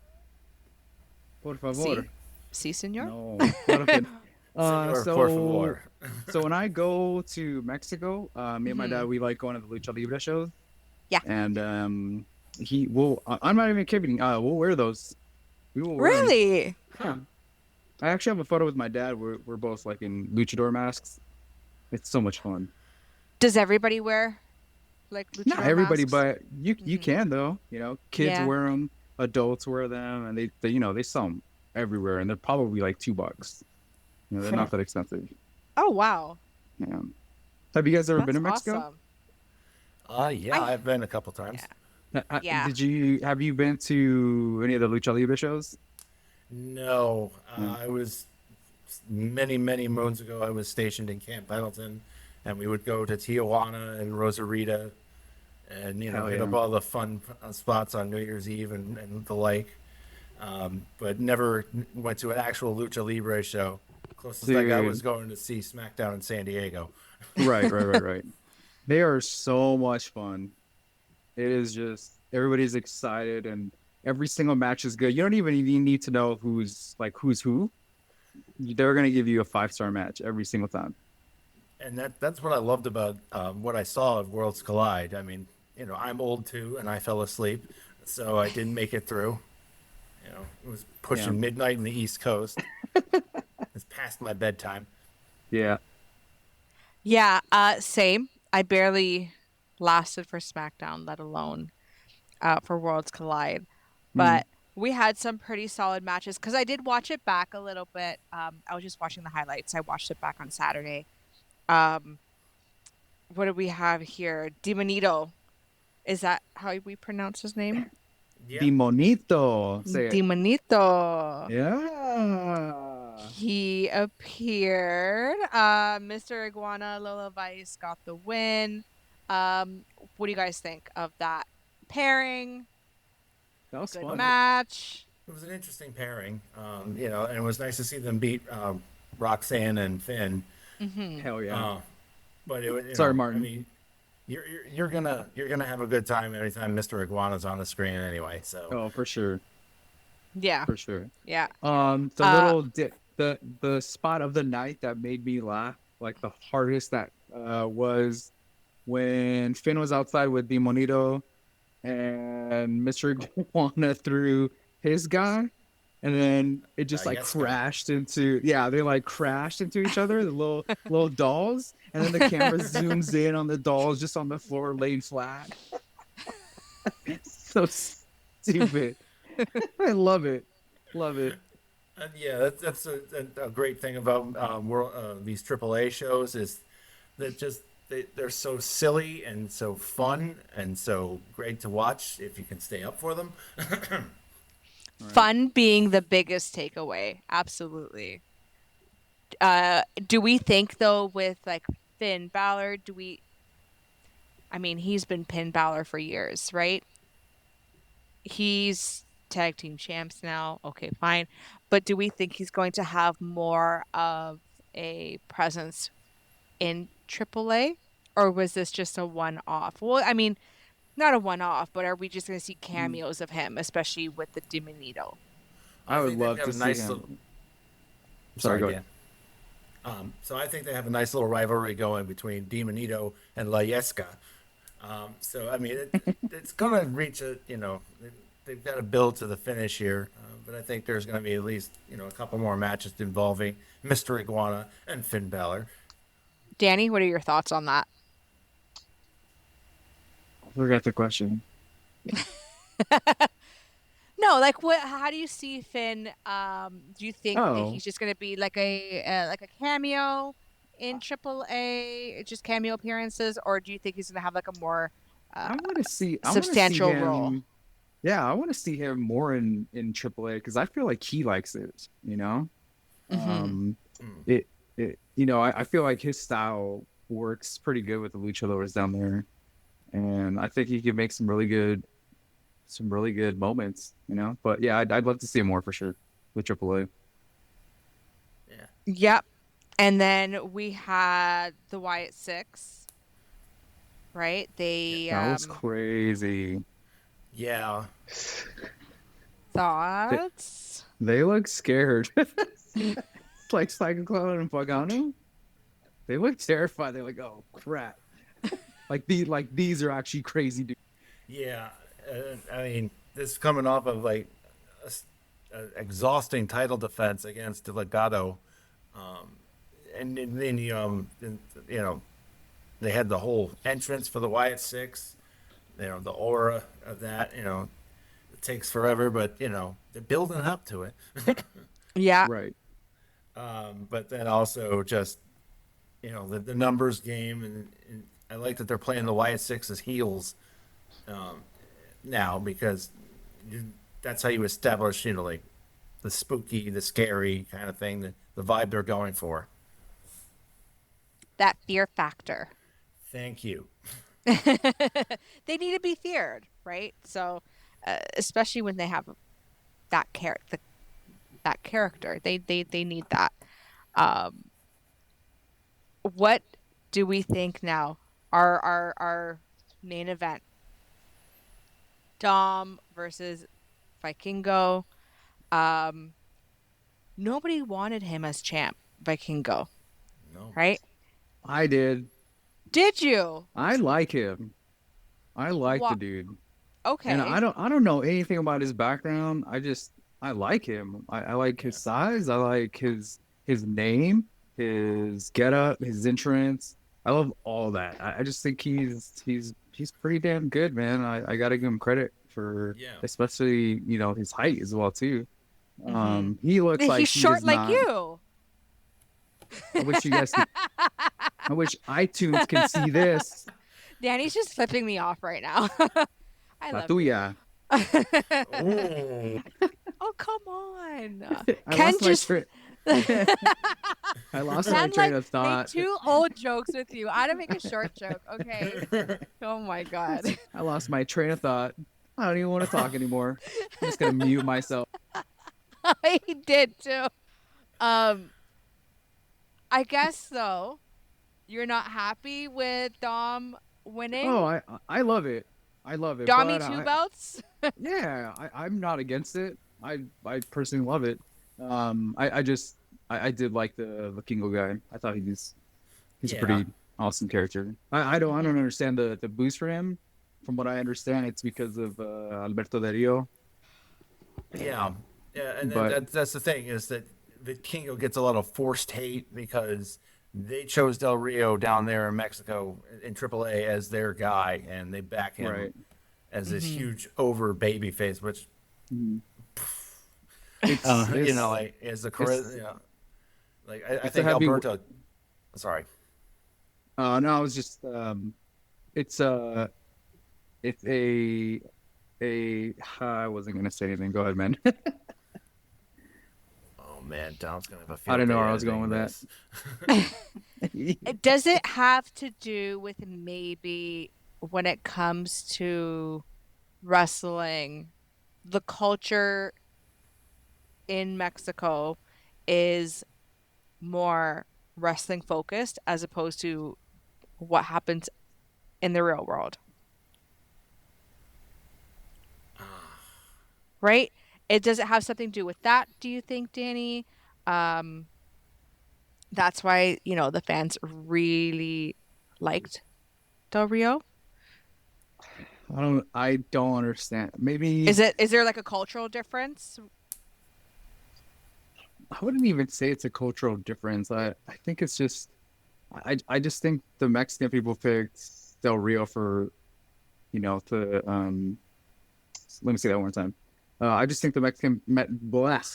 S3: Por favor.
S1: Sí, señor.
S3: No. What if it-
S2: Senor,
S3: so,
S2: por favor.
S3: so when I go to Mexico, me and my dad, we like going to the Lucha Libre shows.
S1: Yeah.
S3: And I'm not even kidding. We'll wear those. We will wear 'em.
S1: Really?
S3: Yeah. I actually have a photo with my dad. We're both like in luchador masks. It's so much fun.
S1: Does everybody wear like
S3: Not
S1: luchador
S3: everybody,
S1: masks?
S3: but you can though. You know, kids
S1: Yeah.
S3: wear them, adults wear them, and they sell them everywhere, and they're probably like $2. You know, they're not that expensive.
S1: Oh wow.
S3: Yeah. Have you guys ever
S1: That's
S3: been to Mexico?
S1: awesome.
S2: Yeah, I've been a couple times.
S1: Yeah.
S3: Have you been to any of the Lucha Libre shows?
S2: No, I was many moons ago. I was stationed in Camp Pendleton, and we would go to Tijuana and Rosarita, and
S3: Hell
S2: hit up
S3: yeah.
S2: all the fun spots on New Year's Eve and the like. But never went to an actual Lucha Libre show. Closest I got
S3: Dude.
S2: was going to see SmackDown in San Diego.
S3: Right. They are so much fun. It is just everybody's excited and every single match is good. You don't even need to know who's who. They're gonna give you a 5-star match every single time.
S2: And that's what I loved about what I saw of Worlds Collide. I mean, I'm old too, and I fell asleep, so I didn't make it through. It was pushing midnight in the East Coast. It's past my bedtime.
S3: Yeah.
S1: Yeah, same. I barely lasted for SmackDown, let alone for Worlds Collide. But we had some pretty solid matches because I did watch it back a little bit. I was just watching the highlights. I watched it back on Saturday. What do we have here? Demonito. Is that how we pronounce his name?
S2: Yeah.
S3: Demonito. Say it.
S1: Demonito.
S3: Yeah.
S1: He appeared. Mr. Iguana Lola Vice got the win. What do you guys think of that pairing?
S3: That was
S1: Good
S3: fun.
S1: match.
S2: It was an interesting pairing, and it was nice to see them beat Roxanne and Finn.
S3: Hell yeah.
S2: But it,
S3: Sorry, Martin.
S2: I mean, you're gonna have a good time every time Mr. Iguana's on the screen anyway. So
S3: Oh, for sure.
S1: Yeah.
S3: For sure.
S1: Yeah.
S3: The spot of the night that made me laugh like the hardest that was when Finn was outside with Demonito and Mr. Iguana threw his guy, and then it just
S2: yes,
S3: crashed into they crashed into each other, the little dolls, and then the camera zooms in on the dolls just on the floor laying flat. So stupid. I love it.
S2: And yeah, that's a great thing about these AAA shows is that they're so silly and so fun and so great to watch if you can stay up for them.
S1: Fun being the biggest takeaway. Absolutely. Do we think though with like Finn Balor, I mean, he's been Finn Balor for years, right? He's tag team champs now. Okay, fine. But do we think he's going to have more of a presence in AAA? Or was this just a one-off? Well, I mean, not a one-off, but are we just going to see cameos of him, especially with the Diminito?
S3: I
S2: I
S3: would
S2: think they've
S3: love
S2: got
S3: to
S2: a
S3: see
S2: nice little.
S3: him. Sorry,
S2: Sorry,
S3: go
S2: Dan.
S3: ahead.
S2: So I think they have a nice little rivalry going between Dimonito and La Yesca. So I mean, it's gonna reach a they've got to build to the finish here, but I think there's gonna be at least a couple more matches involving Mr. Iguana and Finn Balor.
S1: Danny, what are your thoughts on that?
S3: I forgot the question.
S1: No, like what? How do you see Finn? Do you think that
S3: Oh,
S1: he's just going to be like a cameo in AAA, just cameo appearances, or do you think he's going to have like a more uh,
S3: I want to see
S1: substantial role?
S3: him. Yeah, I want to see him more in AAA because I feel like he likes it.
S1: Hmm.
S3: Um,
S2: Mm.
S3: I feel like his style works pretty good with the luchadors down there, and I think he could make some really good moments. But yeah, I'd love to see him more for sure with AAA.
S2: Yeah,
S1: Yep. And then we had the Wyatt Six, right?
S2: yeah,
S1: They
S3: That was crazy.
S2: yeah.
S3: They,
S1: thoughts.
S3: they look scared. It's like Psycho Clown and Pagano. They look terrified. They're like, oh crap. These are actually crazy dudes.
S2: Yeah, I mean, this is coming off of like exhausting title defense against Legado, and then they had the whole entrance for the Wyatt Six. The aura of that. It takes forever, but they're building up to it.
S1: Yeah.
S3: Right.
S2: But then also just the numbers game, and I like that they're playing the Wyatt Six as heels um, now because you, that's how you establish like the spooky, the scary kind of thing, the vibe they're going for.
S1: That fear factor.
S2: Thank you.
S1: They need to be feared, right? So, especially when they have that character, they need that. Um, what do we think now? Our main event, Dom versus Vikingo. Um, Nobody wanted him as champ, Vikingo,
S2: No.
S1: right?
S3: I did.
S1: Did you?
S3: I like him. I like the
S1: What?
S3: dude. And
S1: Okay.
S3: I don't know anything about his background. I like him. I like
S2: Yeah.
S3: his size. I like his name, his getup, his entrance. I love all that. I just think he's pretty damn good, man. I gotta give him credit for
S2: Yeah.
S3: especially, his height as well too.
S1: Mm-hmm.
S3: He looks like
S1: He's
S3: he
S1: short
S3: does
S1: like
S3: not.
S1: you.
S3: I wish you guys could. I wish iTunes can see this.
S1: Danny's just flipping me off right now. I
S3: La
S1: love you.
S3: tuya.
S2: Ooh.
S1: Oh, come on.
S3: I
S1: Ken
S3: lost my
S1: just
S3: train. I lost my
S1: Ken
S3: train
S1: like
S3: of
S1: made
S3: thought.
S1: two old jokes with you. I had to make a short joke. Okay. Oh my God.
S3: I lost my train of thought. I don't even want to talk anymore. I'm just gonna mute myself.
S1: He did too. Um, I guess though, you're not happy with Dom winning.
S3: Oh, I love it. I love it.
S1: Dommy
S3: But
S1: two belts.
S3: yeah, I'm not against it. I personally love it. I did like the Kingo guy. I thought he's a
S2: Yeah.
S3: pretty awesome character. I don't
S1: Mhm.
S3: understand the boost for him. From what I understand, it's because of Alberto Del Rio.
S2: Yeah. Yeah, and then
S3: But
S2: that's the thing is that Vikingo gets a lot of forced hate because they chose Del Rio down there in Mexico in AAA as their guy, and they back him
S3: right,
S2: as this
S1: Mhm.
S2: huge over baby face, which
S3: Mhm. it's
S2: like is the
S3: it's
S2: like I
S3: it's a
S2: think
S3: heavy.
S2: Alberto. Sorry.
S3: No, I was just it's it's I wasn't gonna say anything. Go ahead, man.
S2: Oh man, Dom's gonna have a
S3: I
S2: field
S3: don't know
S2: day
S3: where I was going
S2: editing
S3: with
S2: this.
S1: Does it have to do with maybe when it comes to wrestling, the culture in Mexico is more wrestling focused as opposed to what happens in the real world, right? It does it have something to do with that, do you think, Danny? Um, that's why, the fans really liked Del Rio.
S3: I don't understand. Maybe
S1: Is there like a cultural difference?
S3: I wouldn't even say it's a cultural difference. I think it's just I just think the Mexican people picked Del Rio for, to let me say that one more time. I just think the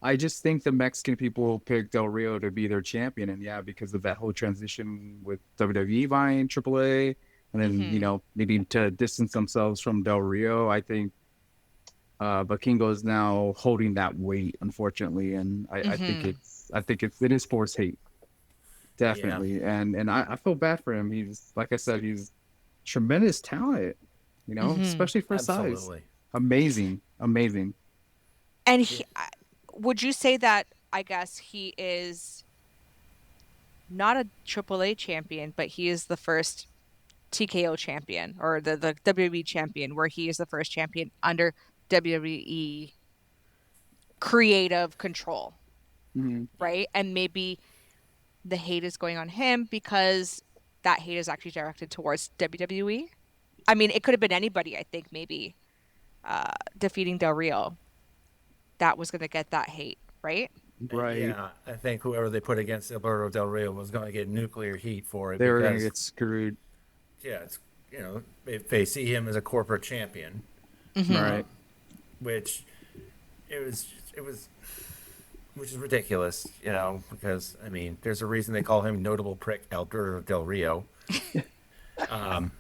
S3: I just think the Mexican people picked Del Rio to be their champion, and yeah, because of that whole transition with WWE buying AAA, and then
S1: Mm-hmm.
S3: needing to distance themselves from Del Rio. I think Vikingo is now holding that weight, unfortunately, and
S1: Mm-hmm.
S3: it is forced hate,
S2: Yeah,
S3: definitely, and I feel bad for him. He's like I said, he's tremendous talent,
S1: Mm-hmm.
S3: especially for size.
S2: absolutely.
S3: Amazing, amazing.
S1: And
S2: Yeah.
S1: would you say that I guess he is not a AAA champion, but he is the first TKO champion or the WWE champion, where he is the first champion under WWE creative control,
S3: Mhm.
S1: right? And maybe the hate is going on him because that hate is actually directed towards WWE. I mean, it could have been anybody, I think, maybe defeating Del Rio that was going to get that hate, right?
S3: Right.
S2: Yeah, I think whoever they put against Alberto Del Rio was going to get nuclear heat for it
S3: They were gonna
S2: because,
S3: get screwed.
S2: yeah, it's if they see him as a corporate champion,
S1: Mm-hmm.
S2: uh,
S3: Right.
S2: which it was which is ridiculous, because I mean, there's a reason they call him notable prick Alberto Del Rio. Um,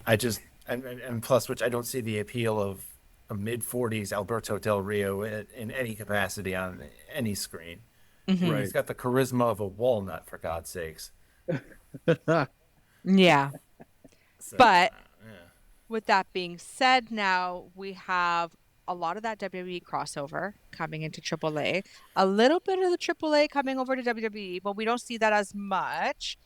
S2: I just and plus, which I don't see the appeal of a mid-40s Alberto Del Rio in any capacity on any screen.
S1: Mm-hmm.
S2: He's
S3: Right.
S2: got the charisma of a walnut, for God's sakes.
S1: Yeah.
S2: So,
S1: But
S2: yeah.
S1: with that being said, now we have a lot of that WWE crossover coming into AAA, a little bit of the AAA coming over to WWE, but we don't see that as much.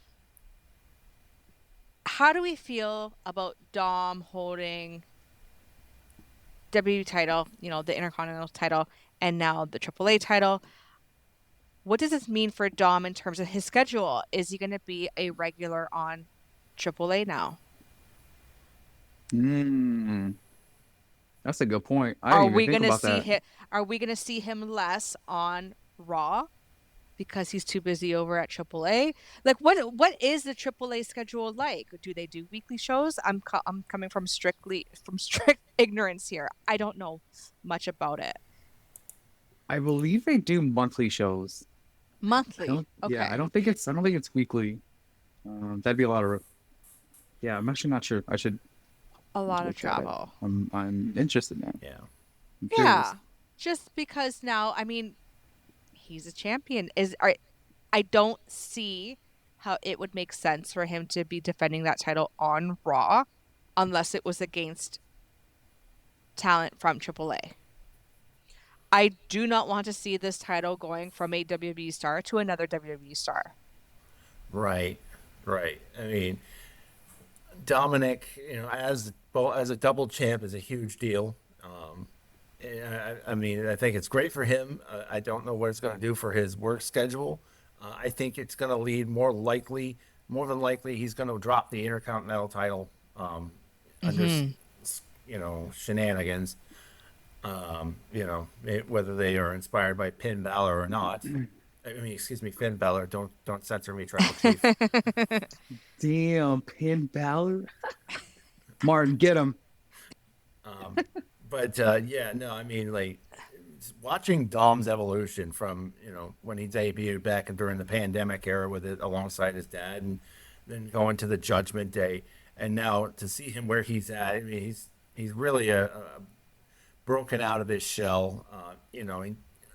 S1: How do we feel about Dom holding WWE title, the Intercontinental title, and now the AAA title? What does this mean for Dom in terms of his schedule? Is he going to be a regular on AAA now?
S3: Mm, that's a good point. I
S1: Are
S3: didn't even
S1: we
S3: think
S1: going to
S3: about
S1: see
S3: that.
S1: him are we going to see him less on Raw because he's too busy over at AAA? Like what is the AAA schedule like? Do they do weekly shows? I'm coming from strict ignorance here. I don't know much about it.
S3: I believe they do monthly shows.
S1: Monthly.
S3: Yeah,
S1: Okay.
S3: I don't think it's weekly. That'd be a lot of, yeah, I'm actually not sure. I should
S1: A lot of
S3: look at it.
S1: travel.
S3: I'm interested now.
S2: Yeah.
S3: I'm
S1: Yeah.
S3: curious.
S1: Just because now, I mean, he's a champion. I don't see how it would make sense for him to be defending that title on Raw unless it was against talent from AAA. I do not want to see this title going from a WWE star to another WWE star.
S2: Right. Right. I mean, Dominic, as a double champ is a huge deal. I mean, I think it's great for him. I don't know what it's going to do for his work schedule. I think it's going to lead more than likely, he's going to drop the Intercontinental title under,
S1: Mm-hmm.
S2: shenanigans. Whether they are inspired by Finn Balor or not. I mean, excuse me, Finn Balor. Don't censor me, Tribal Chief.
S3: Damn, Pin Balor. Martin, get him.
S2: But yeah, no, I mean, like watching Dom's evolution from when he debuted back during the pandemic era with it alongside his dad, and then going to the Judgment Day, and now to see him where he's at. I mean, he's really a broken out of his shell.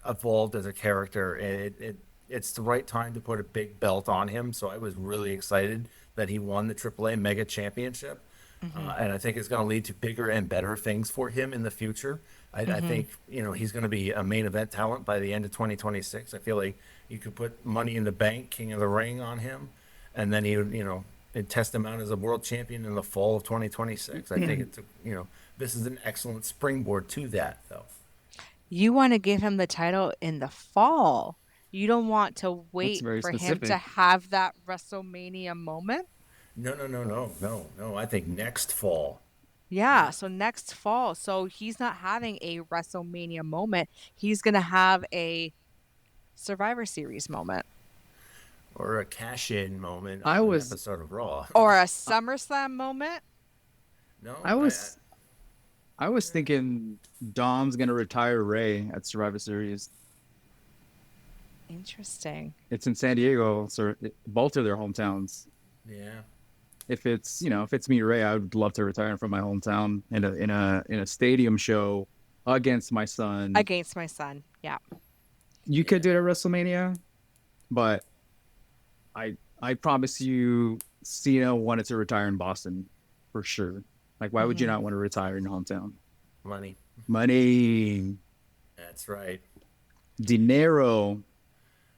S2: evolved as a character, and it's the right time to put a big belt on him. So I was really excited that he won the AAA Mega Championship. And I think it's going to lead to bigger and better things for him in the future. I think, he's going to be a main event talent by the end of 2026. I feel like you could put Money in the Bank, King of the Ring on him, and then he would, and test him out as a world champion in the fall of 2026. I think this is an excellent springboard to that, though.
S1: You want to give him the title in the fall. You don't want to
S3: That's
S1: wait
S3: very
S1: for him
S3: specific.
S1: to have that WrestleMania moment.
S2: No. I think next fall.
S1: Yeah, so next fall. So he's not having a WrestleMania moment. He's going to have a Survivor Series moment
S2: Or a cash-in moment
S3: I
S2: on an
S3: was
S2: episode of Raw.
S1: or a SummerSlam moment.
S2: No,
S3: I was thinking Dom's gonna retire Ray at Survivor Series.
S1: Interesting.
S3: It's in San Diego, so both of their hometowns.
S2: yeah.
S3: If it's me, Ray, I would love to retire from my hometown in a stadium show against my son.
S1: Against my son. Yeah.
S3: You could do it at WrestleMania, but I promise you, Cena wanted to retire in Boston for sure. Like, why would you not want to retire in your hometown?
S2: Money.
S3: Money,
S2: That's right.
S3: dinero.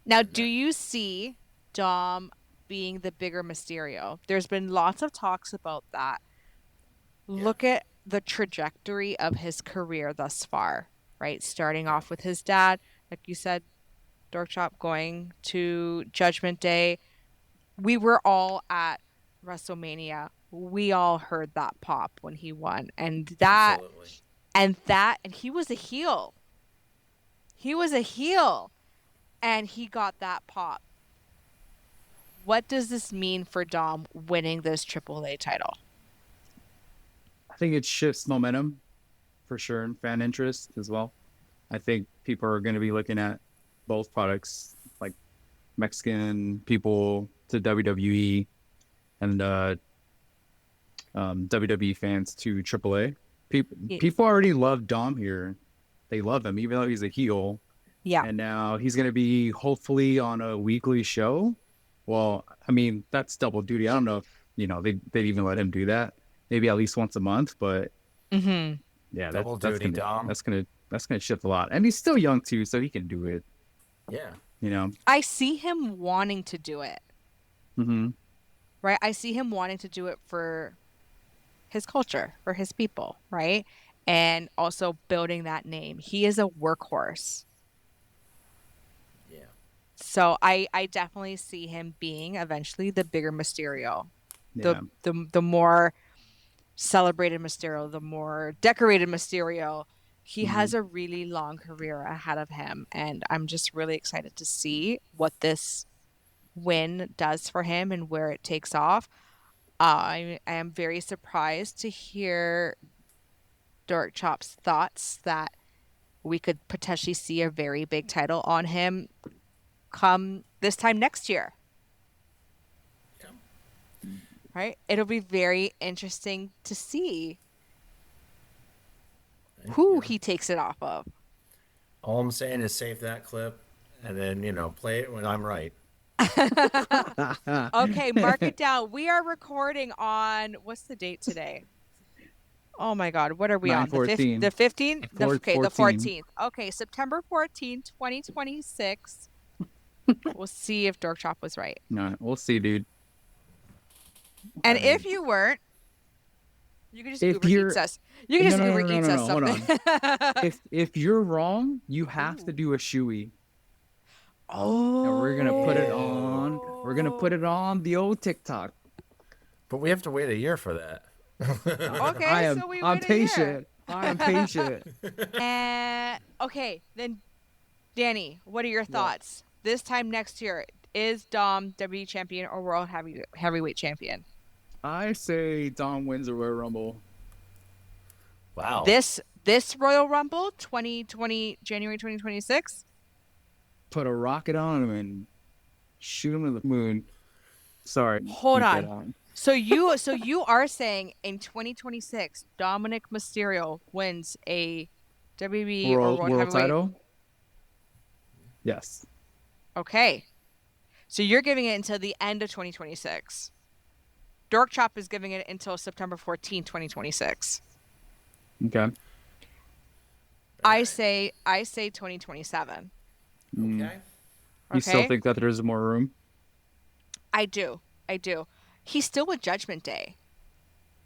S1: Now, do you see Dom being the bigger Mysterio? There's been lots of talks about that. Look at the trajectory of his career thus far, right? Starting off with his dad, like you said, Dork Chop, going to Judgment Day. We were all at WrestleMania. We all heard that pop when he won. And
S2: Absolutely.
S1: and he was a heel. He was a heel. And he got that pop. What does this mean for Dom winning this AAA title?
S3: I think it shifts momentum for sure, and fan interest as well. I think people are going to be looking at both products, like Mexican people to WWE and WWE fans to AAA. People already love Dom here. They love him, even though he's a heel.
S1: Yeah.
S3: And now he's going to be hopefully on a weekly show. Well, I mean, that's double duty. I don't know if, they'd even let him do that. Maybe at least once a month, but yeah,
S2: Double
S3: that's
S2: duty,
S3: gonna,
S2: Dom.
S3: that's gonna shift a lot. And he's still young too, so he can do it.
S2: Yeah.
S1: I see him wanting to do it.
S3: Mm-hmm.
S1: Right? I see him wanting to do it for his culture, for his people, right? And also building that name. He is a workhorse.
S2: Yeah.
S1: So I definitely see him being eventually the bigger Mysterio.
S3: Yeah.
S1: The more celebrated Mysterio, the more decorated Mysterio. He has a really long career ahead of him, and I'm just really excited to see what this win does for him and where it takes off. I am very surprised to hear Dork Chop's thoughts that we could potentially see a very big title on him come this time next year.
S2: Yeah.
S1: Right? It'll be very interesting to see who he takes it off of.
S2: All I'm saying is save that clip and then, play it when I'm right.
S1: Okay, mark it down. We are recording on, what's the date today? Oh my God, what are we on? The 15th? Okay, the 14th. Okay, September 14th, 2026. We'll see if Dork Chop was right.
S3: No, we'll see, dude.
S1: And if you weren't, you can just Uber Eats us. You can just Uber Eats us something.
S3: Hold on. if you're wrong, you have to do a shoey.
S1: Oh.
S3: And we're gonna put it on. We're gonna put it on the old TikTok.
S2: But we have to wait a year for that.
S1: Okay,
S3: I'm patient. I'm patient.
S1: Okay, then Danny, what are your thoughts? This time next year, is Dom WWE champion or World Heavyweight champion?
S3: I say Dom wins the Royal Rumble.
S2: Wow.
S1: This Royal Rumble, January 2026.
S3: Put a rocket on him and shoot him to the moon. Sorry.
S1: Hold on. So you are saying in 2026, Dominic Mysterio wins a WWE or World Heavyweight
S3: title? Yes.
S1: Okay. So you're giving it until the end of 2026. Dork Chop is giving it until September 14, 2026.
S3: Okay.
S1: I say 2027.
S2: Okay.
S3: You still
S1: Okay?
S3: think that there's more room?
S1: I do. He's still with Judgment Day.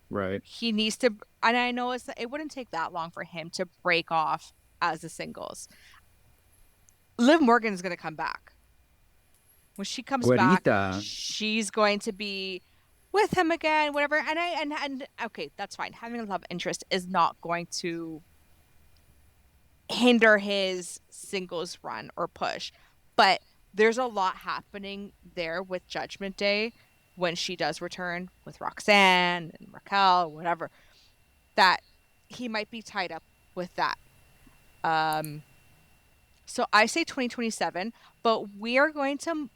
S3: Right.
S1: He needs to, and I know it wouldn't take that long for him to break off as a singles. Liv Morgan is going to come back. When she comes back,
S3: Güerita.
S1: she's going to be with him again, whatever. And okay, that's fine. Having a love interest is not going to hinder his singles run or push. But there's a lot happening there with Judgment Day when she does return with Roxanne and Raquel, whatever, that he might be tied up with that. So I say 2027, but we are going to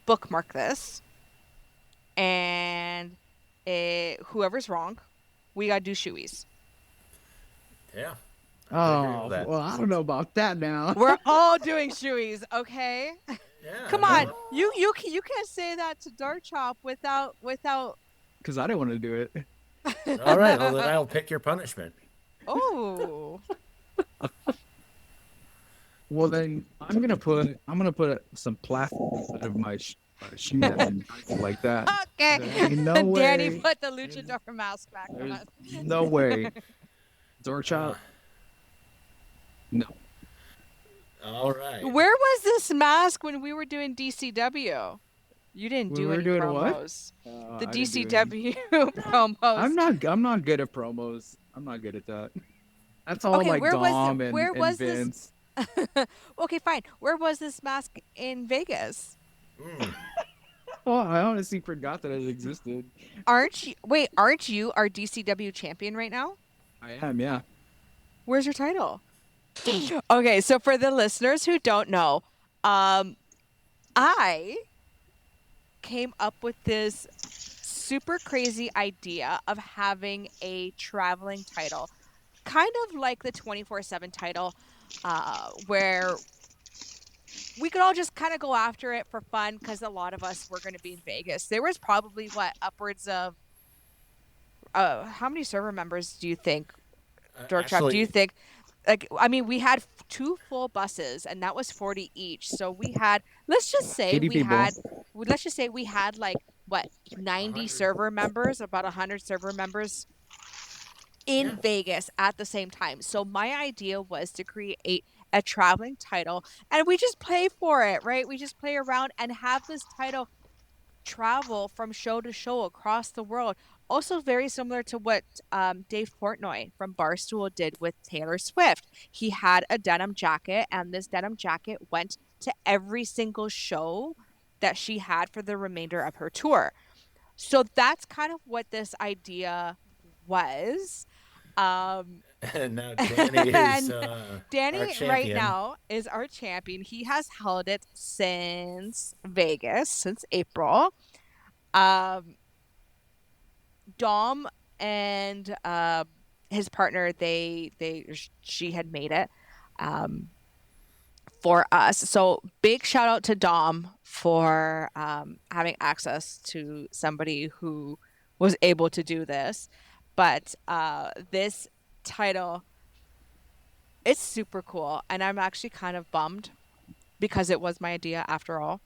S1: bookmark this, and whoever's wrong, we gotta do shoeies.
S2: Yeah.
S3: Oh, well, I don't know about that now.
S1: We're all doing shoeies, okay?
S2: Yeah.
S1: Come on, you can't say that to Dark Chop without.
S3: Because I didn't want to do it.
S2: All right. Well, then I'll pick your punishment.
S1: Oh.
S3: Well, then I'm gonna put some plastic inside of my shoe and like that.
S1: Okay.
S3: There's no way.
S1: Danny put the luchador mask back on
S3: There's
S1: us.
S3: no way. Dork Chop. No.
S2: All right.
S1: Where was this mask when we were doing DCW? You didn't
S3: When
S1: do
S3: we were
S1: any
S3: doing what?
S1: promos. The
S3: I didn't do any.
S1: DCW promos.
S3: I'm not good at promos. I'm not good at that. That's all
S1: Okay,
S3: like
S1: where was-
S3: Dom
S1: where
S3: and
S1: was this-
S3: Vince.
S1: Okay, fine. Where was this mask in Vegas?
S3: Oh, I honestly forgot that it existed.
S1: Aren't you our DCW champion right now?
S3: I am, yeah.
S1: Where's your title? Okay, so for the listeners who don't know, I came up with this super crazy idea of having a traveling title, kind of like the 24/7 title, where we could all just kind of go after it for fun because a lot of us were going to be in Vegas. There was probably upwards of how many server members do you think, Dork Trap? Do you think? Like, I mean, we had 2 full buses, and that was 40 each. So we had, let's just say
S3: 80 people.
S1: we had like what 90 server members, about 100 server members in Vegas at the same time. So my idea was to create a traveling title, and we just play for it, right? We just play around and have this title travel from show to show across the world. Also very similar to what Dave Portnoy from Barstool did with Taylor Swift. He had a denim jacket, and this denim jacket went to every single show that she had for the remainder of her tour. So that's kind of what this idea was.
S2: And now Danny is our
S1: Danny right
S2: champion.
S1: now is our champion. He has held it since Vegas, since April. Dom and his partner, she had made it for us. So big shout out to Dom for having access to somebody who was able to do this. But this title, it's super cool, and I'm actually kind of bummed because it was my idea after all.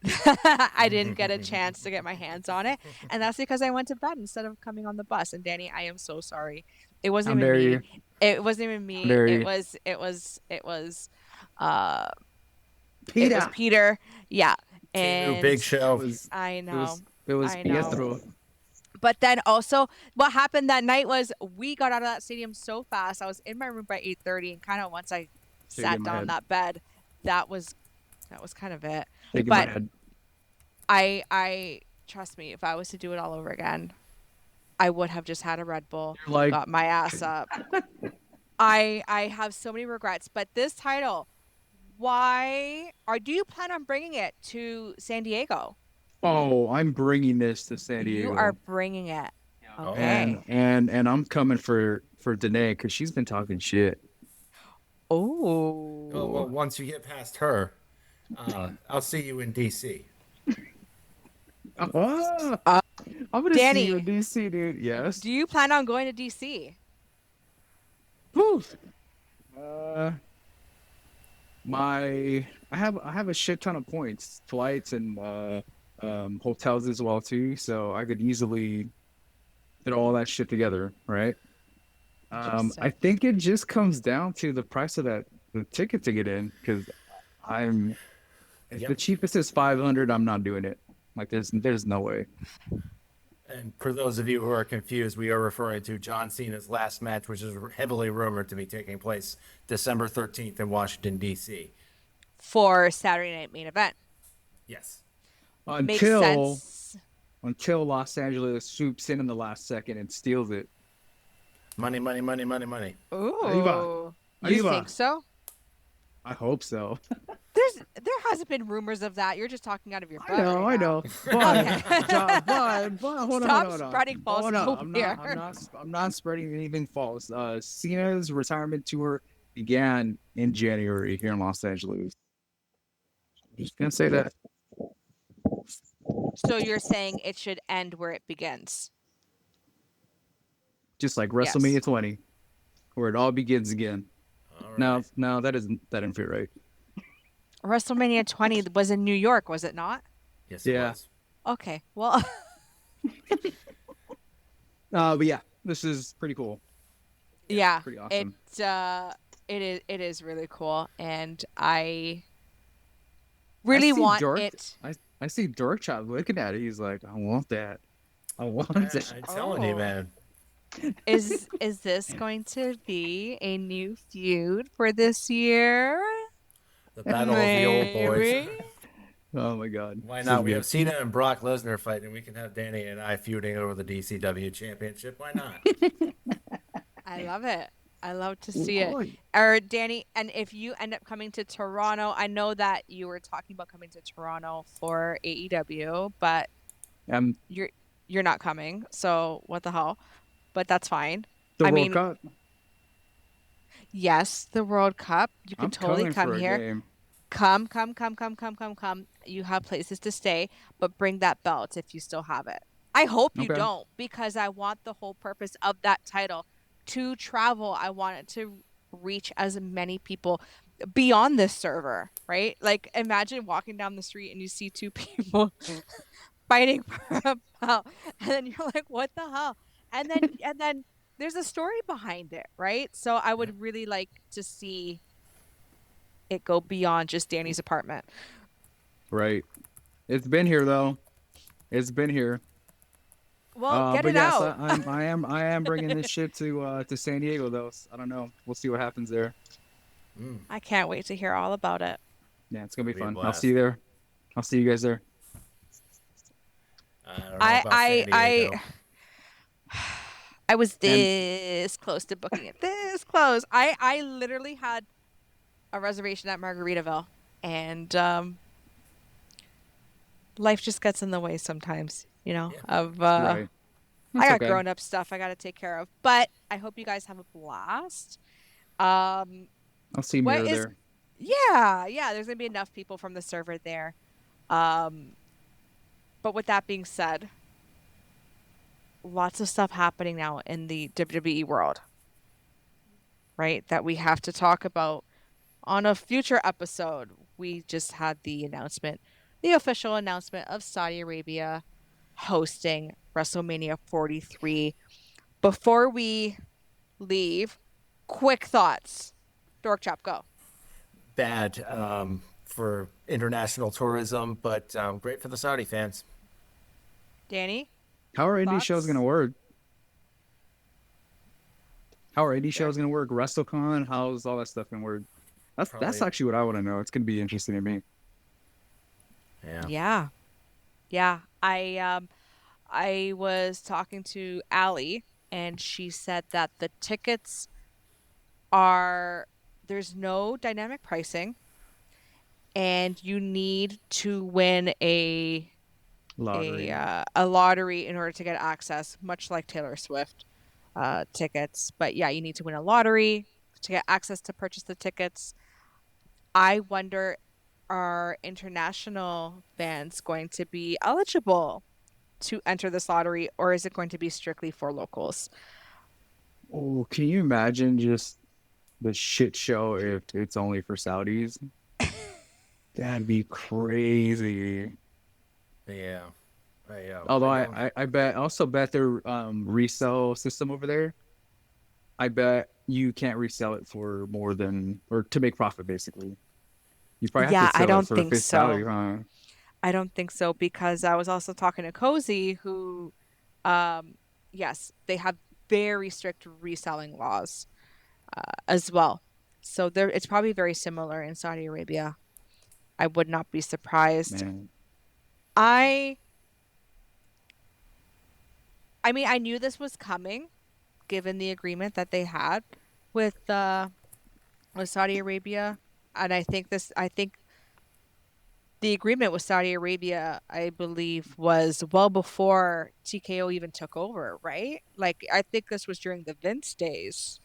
S1: I didn't get a chance to get my hands on it, and that's because I went to bed instead of coming on the bus. And Danny, I am so sorry. It wasn't even me. It wasn't even me. It was
S3: Peter.
S1: It was Peter. Yeah. And
S2: Big show.
S1: I know.
S3: It was
S1: I know.
S3: Pietro.
S1: But then also what happened that night was we got out of that stadium so fast. I was in my room by 8:30, and kind of once I sat down on that bed, that was kind of it. But I trust me, if I was to do it all over again, I would have just had a Red Bull, got my ass up. I have so many regrets, but this title, do you plan on bringing it to San Diego?
S3: Oh, I'm bringing this to San Diego.
S1: You are bringing it. Okay.
S3: And I'm coming for Danae because she's been talking shit.
S2: Oh, well,
S1: Oh.
S2: once you get past her, I'll see you in DC.
S3: Ah,
S1: Uh,
S3: I'm gonna see you in
S1: Danny,
S3: DC, dude. Yes.
S1: do you plan on going to DC?
S3: Whew. Uh, I have a shit ton of points, flights and hotels as well too, so I could easily fit all that shit together, right? I
S1: Interesting.
S3: think it just comes down to the price of the ticket to get in, because I'm if the
S2: Yep.
S3: cheapest is 500, I'm not doing it. Like there's no way.
S2: And for those of you who are confused, we are referring to John Cena's last match, which is heavily rumored to be taking place December 13th in Washington, D.C.
S1: For Saturday Night Main Event.
S2: Yes.
S1: Makes
S3: Until
S1: sense.
S3: until Los Angeles swoops in the last second and steals it.
S2: Money, money, money, money, money.
S3: Arriba,
S1: Ooh. You think
S3: arriba.
S1: so?
S3: I hope so.
S1: There hasn't been rumors of that. You're just talking out of your
S3: I
S1: butt
S3: know,
S1: right
S3: I
S1: now.
S3: know. But,
S1: Okay.
S3: hold on,
S1: Stop
S3: hold on.
S1: spreading false
S3: Hold on.
S1: hope here.
S3: I'm not spreading anything false. Cena's retirement tour began in January here in Los Angeles. Just gonna say that.
S1: So you're saying it should end where it begins?
S3: Just like
S1: Yes.
S3: WrestleMania 20, where it all begins again.
S2: All right.
S3: No, that didn't feel right.
S1: WrestleMania 20 was in New York, was it not?
S2: Yes, it
S3: Yeah.
S2: was.
S1: Okay. Well,
S3: But yeah, this is pretty cool.
S1: yeah.
S3: Pretty awesome.
S1: It is really cool, and I really
S3: I see
S1: want
S3: Dork.
S1: it.
S3: I see Dork Chop looking at it. He's like, I want that. I want
S2: I'm
S3: that.
S2: telling you,
S1: Oh.
S2: man.
S1: Is this going to be a new feud for this year?
S2: The battle of the old boys.
S1: Maybe.
S3: Oh my god.
S2: Why
S3: This
S2: not?
S3: is
S2: We
S3: good.
S2: have Cena and Brock Lesnar fighting. We can have Danny and I feuding over the DCW championship. Why not?
S1: I love it. I love to see it.
S3: Oh,
S1: Or Danny, and if you end up coming to Toronto, I know that you were talking about coming to Toronto for AEW, but
S3: um,
S1: you're not coming. So what the hell? But that's fine.
S3: the
S1: I
S3: World
S1: mean,
S3: Cup.
S1: yes, the World Cup. You
S3: I'm
S1: could totally
S3: coming
S1: come
S3: for a
S1: here.
S3: game.
S1: Come, come, come, come, come, come, come. You have places to stay, but bring that belt if you still have it. I hope you
S3: Okay.
S1: don't, because I want the whole purpose of that title to travel. I want it to reach as many people beyond this server, right? Like, imagine walking down the street and you see two people fighting for a belt, and then you're like, what the hell? And then there's a story behind it, right? So I would really like to see it go beyond just Danny's apartment.
S3: Right. It's been here though. It's been here.
S1: Well, get
S3: But
S1: it
S3: yes,
S1: out.
S3: I am bringing this shit to San Diego though. I don't know. We'll see what happens there.
S1: I can't wait to hear all about it.
S3: Yeah, it's gonna be
S2: It'll be a
S3: fun. I'll
S2: blast.
S3: see you there. I'll see you guys there.
S2: I don't know
S1: I
S2: about San Diego.
S1: I was
S3: And
S1: this close to booking it. This close. I literally had a reservation at Margaritaville, and life just gets in the way sometimes,
S2: Yeah.
S1: of
S3: right.
S1: I
S3: That's
S1: got
S3: okay.
S1: grown up stuff I got to take care of. But I hope you guys have a blast. Um
S3: I'll see
S1: what
S3: Mira
S1: is
S3: there.
S1: Yeah, there's going to be enough people from the server there. Um but with that being said, lots of stuff happening now in the WWE world, right? That we have to talk about on a future episode. We just had the announcement, the official announcement of Saudi Arabia hosting WrestleMania 43. Before we leave, quick thoughts. Dork Chop, go.
S2: Bad for international tourism, but great for the Saudi fans.
S1: Danny,
S3: How are indie shows
S1: thoughts?
S3: gonna work? How are indie shows gonna work? WrestleCon? How's all that stuff gonna work? That's
S2: Probably,
S3: actually what I want to know. It's gonna be interesting to me.
S2: yeah.
S1: Yeah. Yeah. I was talking to Allie, and she said that the tickets are there's no dynamic pricing, and you need to win
S3: Lottery.
S1: a lottery in order to get access, much like Taylor Swift tickets. But yeah, you need to win a lottery to get access to purchase the tickets. I wonder, are international fans going to be eligible to enter this lottery, or is it going to be strictly for locals?
S3: Oh, can you imagine just the shit show if it's only for Saudis? That'd be crazy.
S2: Yeah.
S3: Although
S2: I
S3: I,
S2: don't.
S3: I, I bet also bet their resale system over there, I bet you can't resell it for more than or to make profit basically. You probably have to
S1: Yeah, I
S3: sell it
S1: don't
S3: for
S1: think
S3: face value,
S1: so.
S3: huh?
S1: I don't think so because I was also talking to Cozy, who, um, yes, they have very strict reselling laws as well. So there, it's probably very similar in Saudi Arabia. I would not be surprised.
S3: Man.
S1: I, I mean, I knew this was coming, given the agreement that they had with with Saudi Arabia, and I think the agreement with Saudi Arabia, I believe, was well before TKO even took over, right? Like, I think this was during the Vince days,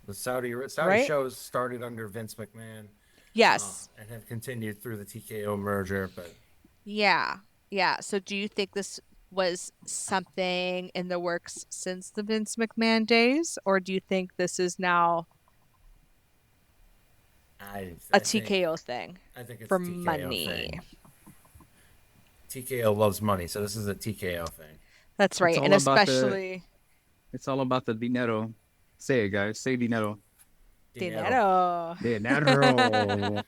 S2: The Saudi
S1: right?
S2: shows started under Vince McMahon,
S1: Yes.
S2: and have continued through the TKO merger. But
S1: Yeah. Yeah. So do you think this was something in the works since the Vince McMahon days, or do you think this is now
S2: I
S1: a
S2: I think
S1: TKO thing
S2: I think it's
S1: for
S2: a TKO
S1: money?
S2: thing. TKO loves money, so this is a TKO thing.
S1: That's
S3: It's
S1: right. And
S3: all about the
S1: especially
S3: it's all about the dinero. Say it, guys. Say dinero.
S2: Dinero.
S1: dinero.
S3: Dinero.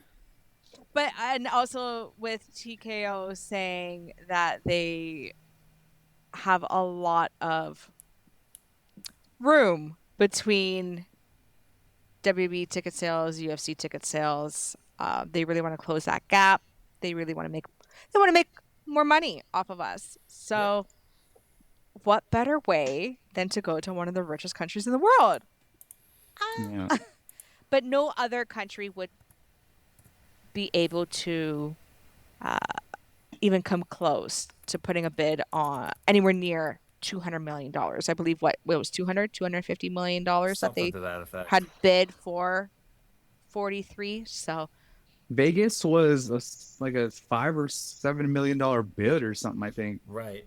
S1: But and also with TKO saying that they have a lot of room between WB ticket sales, UFC ticket sales. They really want to close that gap. They really want to make more money off of us.
S2: Yep.
S1: So what better way than to go to one of the richest countries in the world?
S3: Yeah.
S1: But no other country would be able to uh, even come close to putting a bid on anywhere near $200 million. I believe what was 250 million that
S2: Something
S1: they
S2: to that effect.
S1: had bid for 43. So
S3: Vegas was like a $5 or $7 million bid or something, I think.
S2: Right.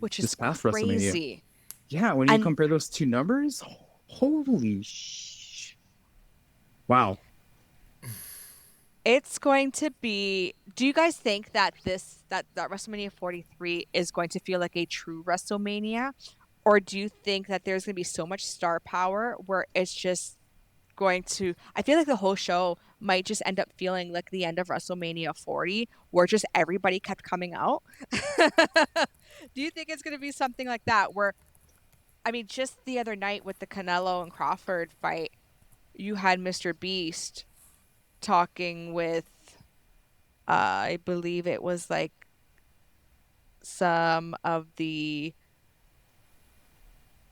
S1: which is
S3: This past WrestleMania.
S1: crazy.
S3: Yeah, when you
S1: And
S3: compare those two numbers, holy wow.
S1: it's going to be, do you guys think that that WrestleMania 43 is going to feel like a true WrestleMania? Or do you think that there's going to be so much star power where it's just going to, I feel like the whole show might just end up feeling like the end of WrestleMania 40, where just everybody kept coming out? Do you think it's going to be something like that where, I mean, just the other night with the Canelo and Crawford fight, you had Mr. Beast talking with, I believe it was like some of the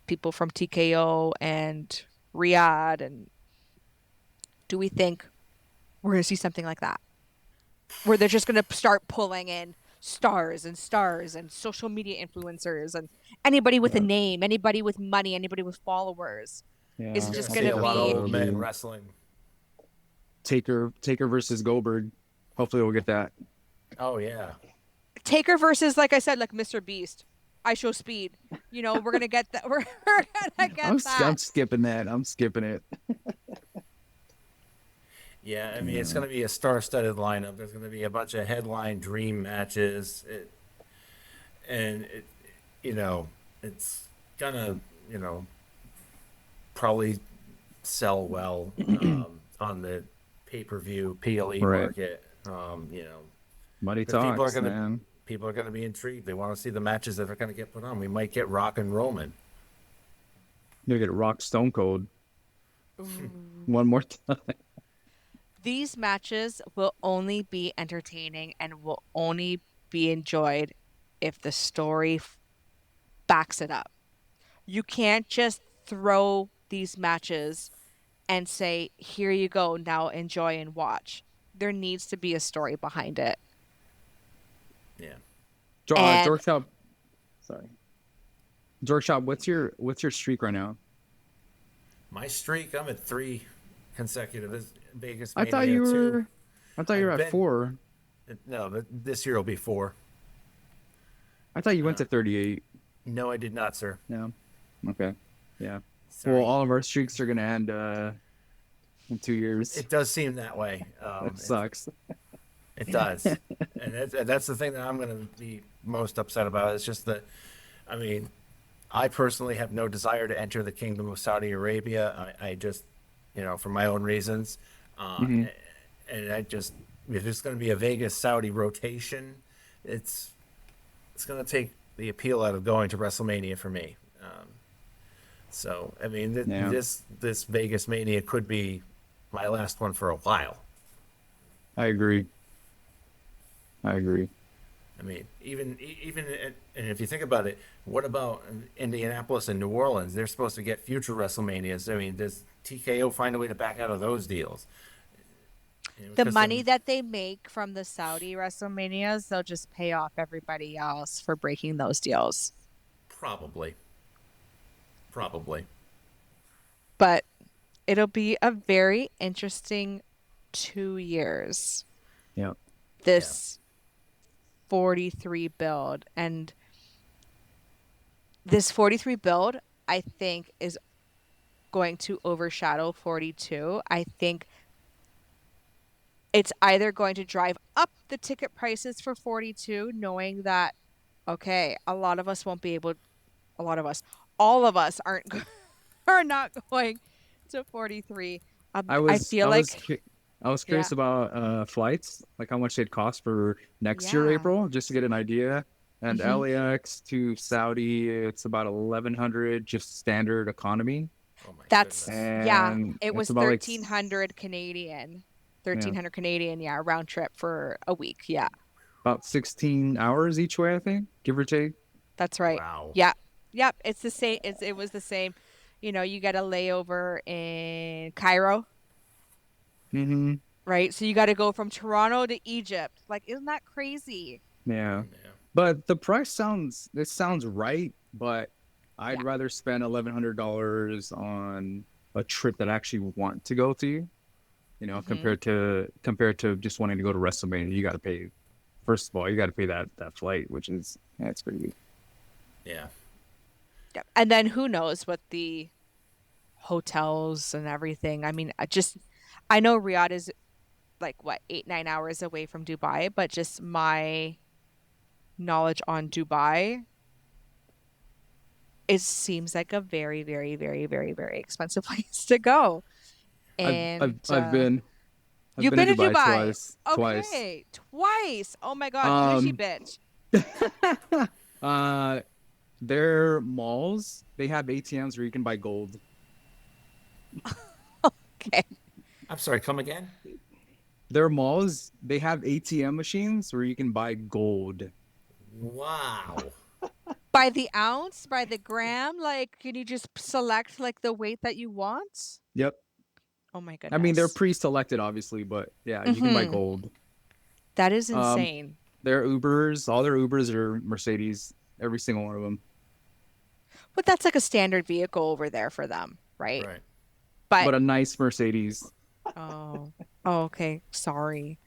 S1: people from TKO and Riyadh. And do we think we're going to see something like that, where they're just going to start pulling in stars and social media influencers and anybody with a
S3: Yeah.
S1: name, anybody with money, anybody with followers? Is it
S3: Yeah.
S2: You're
S1: just
S2: gonna
S1: going
S2: see
S1: to
S2: a lot of
S1: be
S2: old men
S3: Dude.
S2: wrestling.
S3: Taker versus Goldberg. Hopefully we'll get that.
S2: Oh yeah.
S1: Taker versus, like I said, like Mr. Beast? I show speed. You know, we're gonna get that. We're gonna get that.
S3: I'm skipping that. I'm skipping it.
S2: Yeah, I mean it's
S3: Yeah.
S2: going to be a star-studded lineup. There's going to be a bunch of headline dream matches, and it, you know, it's gonna, you know, probably sell well on the pay-per-view PLE
S3: Right.
S2: market. You know,
S3: Money
S2: 'cause
S3: talks, man.
S2: people are gonna be intrigued. They want to see the matches that are going to get put on. We might get Rock and Roman.
S3: You're gonna get Rock Stone Cold
S1: Ooh.
S3: one more time.
S1: These matches will only be entertaining and will only be enjoyed if the story backs it up. You can't just throw these matches and say, "Here you go, now enjoy and watch." There needs to be a story behind it.
S2: Yeah.
S1: And
S3: Dork Shop. Sorry. Dork Shop, what's your streak right now?
S2: My streak, I'm at 3 consecutive Vegas
S3: I thought
S2: Mania
S3: you
S2: too.
S3: were. I thought you were
S2: I've
S3: at
S2: been
S3: 4.
S2: no, this year will be 4.
S3: I thought you went to 38.
S2: No, I did not, sir.
S3: Yeah. Okay. Yeah. Well,
S2: Sorry.
S3: all of our streaks are gonna end in 2 years.
S2: It does seem that way.
S3: That sucks.
S2: It does, and that's the thing that I'm going to be most upset about. It's just that, I mean, I personally have no desire to enter the Kingdom of Saudi Arabia. I just, for my own reasons,
S3: hmm
S2: and if it's going to be a Vegas Saudi rotation, it's going to take the appeal out of going to WrestleMania for me. So I mean,
S3: Yeah.
S2: this Vegas Mania could be my last one for a while.
S3: I agree. I agree.
S2: I mean, and if you think about it, what about Indianapolis and New Orleans? They're supposed to get future WrestleManias. I mean, does TKO find a way to back out of those deals?
S1: The
S2: 'Cause
S1: money that they make from the Saudi WrestleManias, they'll just pay off everybody else for breaking those deals.
S2: probably,
S1: But it'll be a very interesting 2 years.
S3: Yeah.
S1: This 43 build, and this 43 build, I think, is going to overshadow 42. I think it's either going to drive up the ticket prices for 42, knowing that, okay, a lot of us won't be able, all of us are not going to 43.
S3: I
S1: I
S3: was
S1: feel
S3: I was
S1: like,
S3: cu- I was
S1: yeah,
S3: curious about flights, like how much they'd cost for next year
S1: yeah.
S3: April, just to get an idea. And
S1: hmm
S3: LAX to Saudi, it's about 1100 just standard economy,
S2: oh my
S1: That's,
S2: goodness.
S1: yeah,
S3: and
S1: it
S3: it's
S1: was
S3: about
S1: 1300 Canadian.
S3: yeah,
S1: 1300 Canadian, yeah, round trip for a week. Yeah,
S3: about 16 hours each way, I think, give or take.
S1: that's right.
S2: Wow.
S1: Yeah. Yep, it's the same. It was the same. You get a layover in Cairo,
S3: hmm
S1: right? So you got to go from Toronto to Egypt. Like, isn't that crazy?
S3: Yeah.
S2: Yeah.
S3: But the price sounds right, but I'd
S1: Yeah.
S3: rather spend $1,100 on a trip that I actually want to go to,
S1: hmm
S3: compared to just wanting to go to WrestleMania. You got to pay, first of all, you got to pay that flight, which is it's pretty.
S2: Yeah.
S1: Yep. And then who knows what the hotels and everything. I mean, I know Riyadh is like what, 8, 9 hours away from Dubai, but just my knowledge on Dubai, it seems like a very, very, very, very, very expensive place to go.
S3: I've I've
S1: And
S3: I've been I've
S1: you've
S3: been
S1: been
S3: to
S1: to
S3: Dubai
S1: Dubai.
S3: twice.
S1: Okay, twice. Oh my God, bougie
S3: Um,
S1: bitch.
S3: uh, their malls, they have ATMs where you can buy gold.
S1: Okay.
S2: I'm sorry. Come again?
S3: Their malls, they have ATM machines where you can buy gold.
S2: Wow.
S1: By the ounce, by the gram, like, can you just select like the weight that you want?
S3: Yep.
S1: Oh my
S3: I mean, they're
S1: goodness.
S3: pre-selected, obviously, but yeah, you can buy
S1: Mm-hmm.
S3: gold.
S1: That is
S3: Um,
S1: insane.
S3: all their Ubers are Mercedes, every single one of them.
S1: But that's like a standard vehicle over there for them, right?
S2: Right.
S1: But
S3: But a nice Mercedes.
S1: oh, oh, okay. Sorry.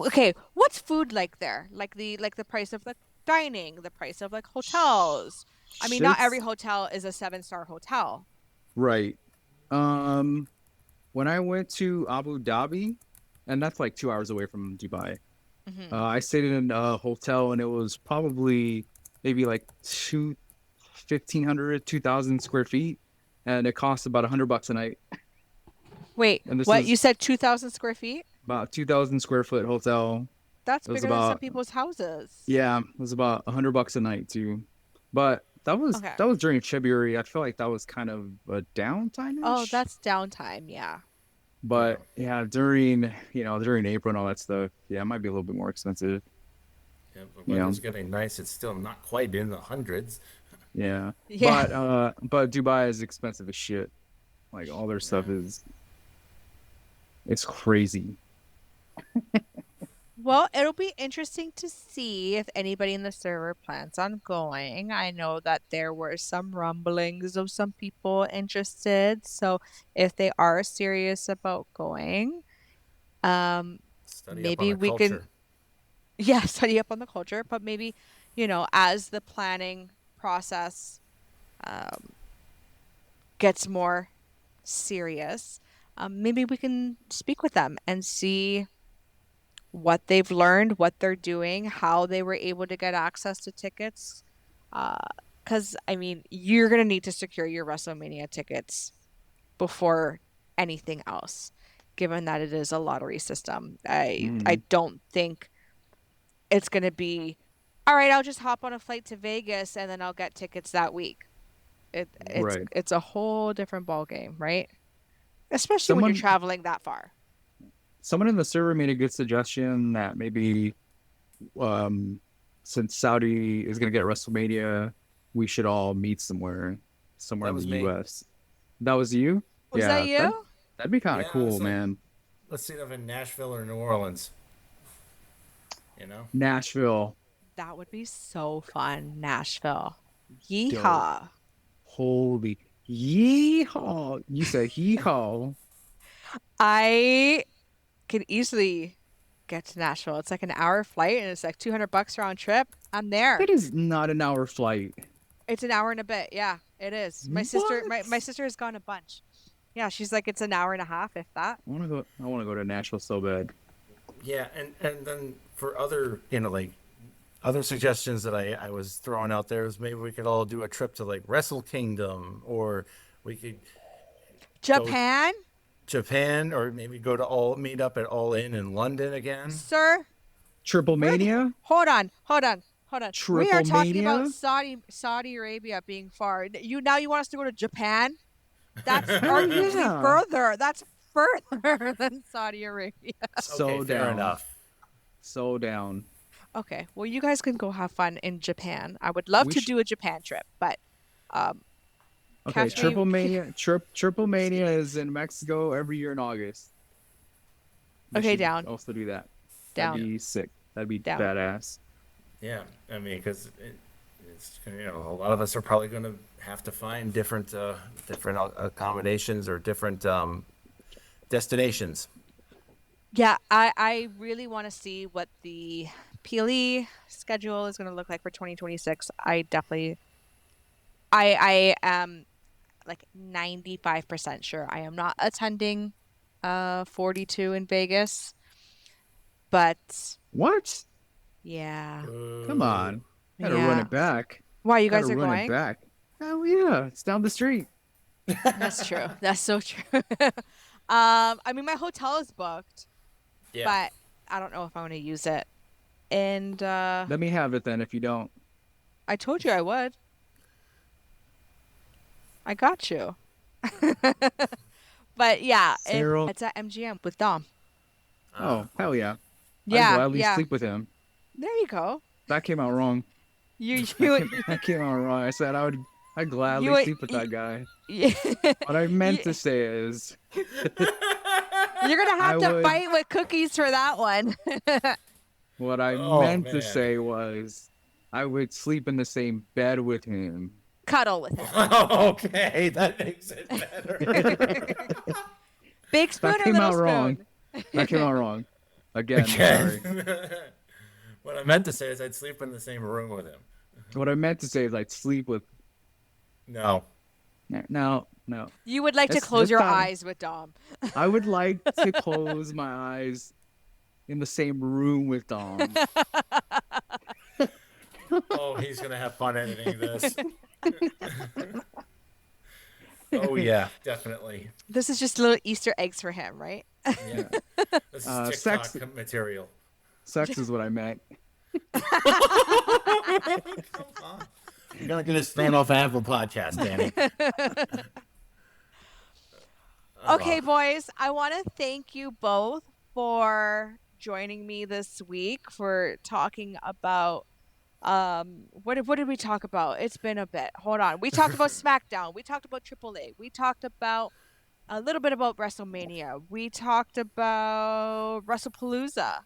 S1: Okay, what's food like there? Like the price of like dining, the price of like hotels. I mean, not every
S3: It's
S1: hotel is a 7-star hotel.
S3: right. Um, when I went to Abu Dhabi, and that's like 2 hours away from Dubai,
S1: hmm
S3: I stayed in a hotel and it was probably maybe like 1,500, 2,000 square feet, and it cost about $100 a night.
S1: Wait,
S3: And this
S1: what? You
S3: is
S1: said 2,000 square feet?
S3: about 2,000 square foot hotel.
S1: That's
S3: It was
S1: bigger than some
S3: about
S1: people's houses.
S3: yeah, it was about $100 a night too. But that was
S1: Okay.
S3: that was during February. I feel like that was kind of a
S1: Oh,
S3: downtime-ish.
S1: that's downtime. Yeah.
S2: Yeah.
S3: But yeah, during April and all that stuff, yeah, it might be a little bit more expensive.
S2: Yeah. The
S3: You know,
S2: weather's getting nice. It's still not quite in the hundreds.
S3: yeah.
S1: Yeah.
S3: But Dubai is expensive as shit. Like all their
S2: Yeah.
S3: stuff it's crazy.
S1: Well, it'll be interesting to see if anybody in the server plans on going. I know that there were some rumblings of some people interested. So if they are serious about going, um,
S2: Study up on
S1: maybe
S2: the
S1: we can,
S2: culture.
S1: yeah, study up on the culture, but maybe, as the planning process um, gets more serious, maybe we can speak with them and see what they've learned, what they're doing, how they were able to get access to tickets. Because, I mean, you're going to need to secure your WrestleMania tickets before anything else, given that it is a lottery system. I
S3: Mm,
S1: don't think it's going to be, all right, I'll just hop on a flight to Vegas and then I'll get tickets that week. It's
S3: right.
S1: it's a whole different ball game, right? Especially when you're
S3: Someone
S1: traveling that far.
S3: someone in the server made a good suggestion that maybe um since Saudi is gonna get WrestleMania, we should all meet somewhere
S2: That
S3: in the
S2: was me.
S3: US. That was you?
S1: Was that
S3: Yeah,
S1: you?
S3: that'd be kind of
S2: Yeah, I
S3: cool,
S2: was like,
S3: man.
S2: let's see if in Nashville or New Orleans. You know?
S3: Nashville,
S1: That would be so fun, Nashville.
S3: dope.
S1: Yeehaw.
S3: Holy yeehaw! You said yeehaw.
S1: I can easily get to Nashville. It's like an hour flight and it's like $200 round trip. I'm there.
S3: That is not an hour flight.
S1: It's an hour and a bit. Yeah, it is. My sister, my
S3: What?
S1: sister has gone a bunch. Yeah, she's like, it's an hour and a half, if that.
S3: I wanna go to Nashville so bad.
S2: Yeah, and then for other, like other suggestions that I was throwing out there is maybe we could all do a trip to like Wrestle Kingdom, or we could go
S1: Japan,
S2: Japan, or maybe go to all meet up at All In London again.
S1: sir.
S3: Triple Mania?
S1: Hold on, hold on, hold on. We are
S3: Triple
S1: talking about
S3: Mania?
S1: Saudi Arabia being far. You want us to go to Japan? That's
S3: Hell
S1: arguably
S3: yeah.
S1: further. That's further than Saudi Arabia.
S2: Okay,
S3: So
S2: fair
S3: down.
S2: enough.
S3: So down.
S1: Okay, well, you guys can go have fun in Japan. I would love
S3: We
S1: to
S3: sh
S1: do a Japan trip, but um,
S3: Okay,
S1: catch me.
S3: Triple Mania is in Mexico every year in August. We
S1: Okay,
S3: should
S1: down,
S3: also do that. That'd
S1: down,
S3: be sick. That'd be
S1: down.
S3: badass.
S2: Yeah, I mean, because it's a lot of us are probably going to have to find different accommodations or different destinations.
S1: Yeah, I really want to see what the PLE schedule is going to look like for 2026. I am like 95% sure I am not attending 42 in Vegas, but
S3: What?
S1: yeah.
S3: Come
S2: Boo.
S3: on. Gotta run
S1: Yeah.
S3: it back.
S1: Why you
S3: Gotta
S1: guys are
S3: run it
S1: going?
S3: back. Oh yeah, it's down the street.
S1: That's true. That's so true. I mean my hotel is booked,
S2: Yeah.
S1: but I don't know if I want to use it. And
S3: Let me have it then if you don't.
S1: I told you I would. I got you. But yeah, if
S3: Cyril.
S1: it's at MGM with Dom.
S3: Oh, hell yeah. I'd
S1: Yeah,
S3: gladly
S1: yeah.
S3: sleep with him.
S1: There you go.
S3: That came out wrong.
S1: You
S3: That
S1: you
S3: came, that came out wrong. I said I'd gladly
S1: you,
S3: sleep with
S1: you,
S3: that guy.
S1: you,
S3: What I meant
S1: you
S3: to say is
S1: you're gonna
S3: I
S1: have to
S3: would
S1: fight with cookies for that one.
S3: what I
S2: Oh
S3: meant to
S2: man.
S3: say was I would sleep in the same bed with him.
S1: Cuddle with him.
S2: Okay, that makes it better.
S1: Big
S3: That
S1: spoon or
S3: came
S1: little
S3: out wrong.
S1: spoon?
S3: That came out wrong. Again,
S2: Okay.
S3: sorry.
S2: What I meant to say is I'd sleep in the same room with him.
S3: What I meant to say is I'd sleep with
S2: No.
S3: no.
S1: You would like to close
S3: It's
S1: your
S3: not
S1: eyes with Dom.
S3: I would like to close my eyes in the same room with Dom.
S2: Oh, he's gonna have fun editing this. Oh yeah, definitely.
S1: This is just little Easter eggs for him, right?
S2: Yeah. This is TikTok
S3: Sex
S2: material.
S3: sex is what I meant.
S2: Come on. You're gonna get a stand off Apple podcast, Danny.
S1: Okay,
S2: Oh,
S1: boys, I want to thank you both for joining me this week for talking about what did we talk about? It's been a bit. Hold on. We talked about SmackDown. We talked about AAA. We talked about a little bit about WrestleMania. We talked about Wrestlepalooza.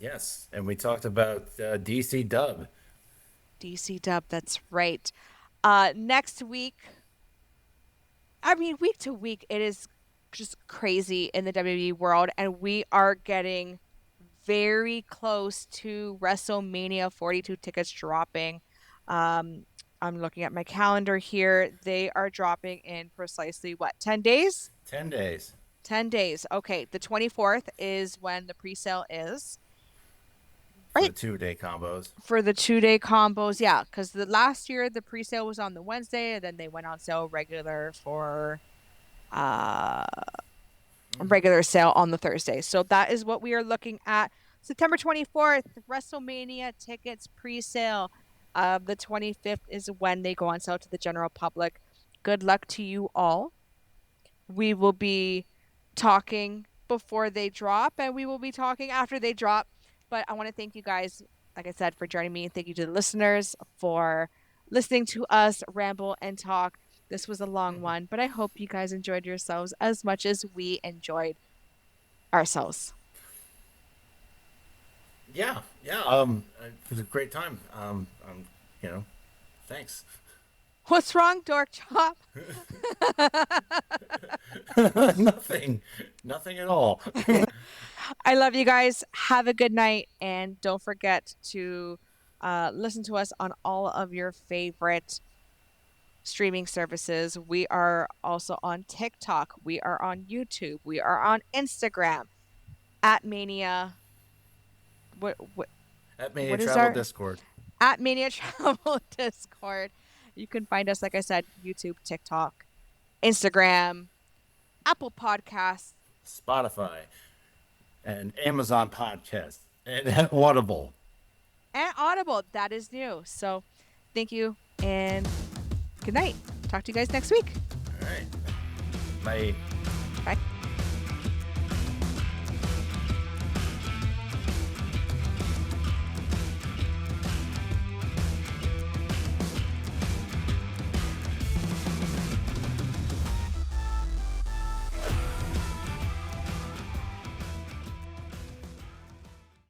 S2: Yes, and we talked about DC Dub.
S1: DC Dub, that's right. Next week, I mean, week to week, it is just crazy in the WWE world, and we are getting very close to WrestleMania 42 tickets dropping. Um, I'm looking at my calendar here. They are dropping in precisely what, 10 days?
S2: 10 days.
S1: 10 days. Okay, the 24th is when the pre-sale is.
S2: For the
S1: Right.
S2: 2-day combos.
S1: For the 2-day combos, yeah, because the last year the pre-sale was on the Wednesday, and then they went on sale uh regular sale on the Thursday. So that is what we are looking at. September 24th, WrestleMania tickets pre-sale. The 25th is when they go on sale to the general public. Good luck to you all. We will be talking before they drop, and we will be talking after they drop. But I want to thank you guys, like I said, for joining me. Thank you to the listeners for listening to us ramble and talk. This was a long one, but I hope you guys enjoyed yourselves as much as we enjoyed ourselves.
S2: Yeah, yeah. It was a great time. Thanks.
S1: What's wrong, Dork Chop?
S2: Nothing at all.
S1: I love you guys. Have a good night. And don't forget to listen to us on all of your favorite streaming services. We are also on TikTok. We are on YouTube. We are on Instagram at Mania. What
S2: At Mania
S1: what is
S2: Travel
S1: our
S2: Discord.
S1: at Mania Travel Discord? You can find us, like I said, YouTube, TikTok, Instagram, Apple Podcasts,
S2: Spotify, and Amazon Podcast, and Audible.
S1: and Audible. That is new. So thank you and good night. Talk to you guys next week.
S2: All right. Bye.
S1: Bye.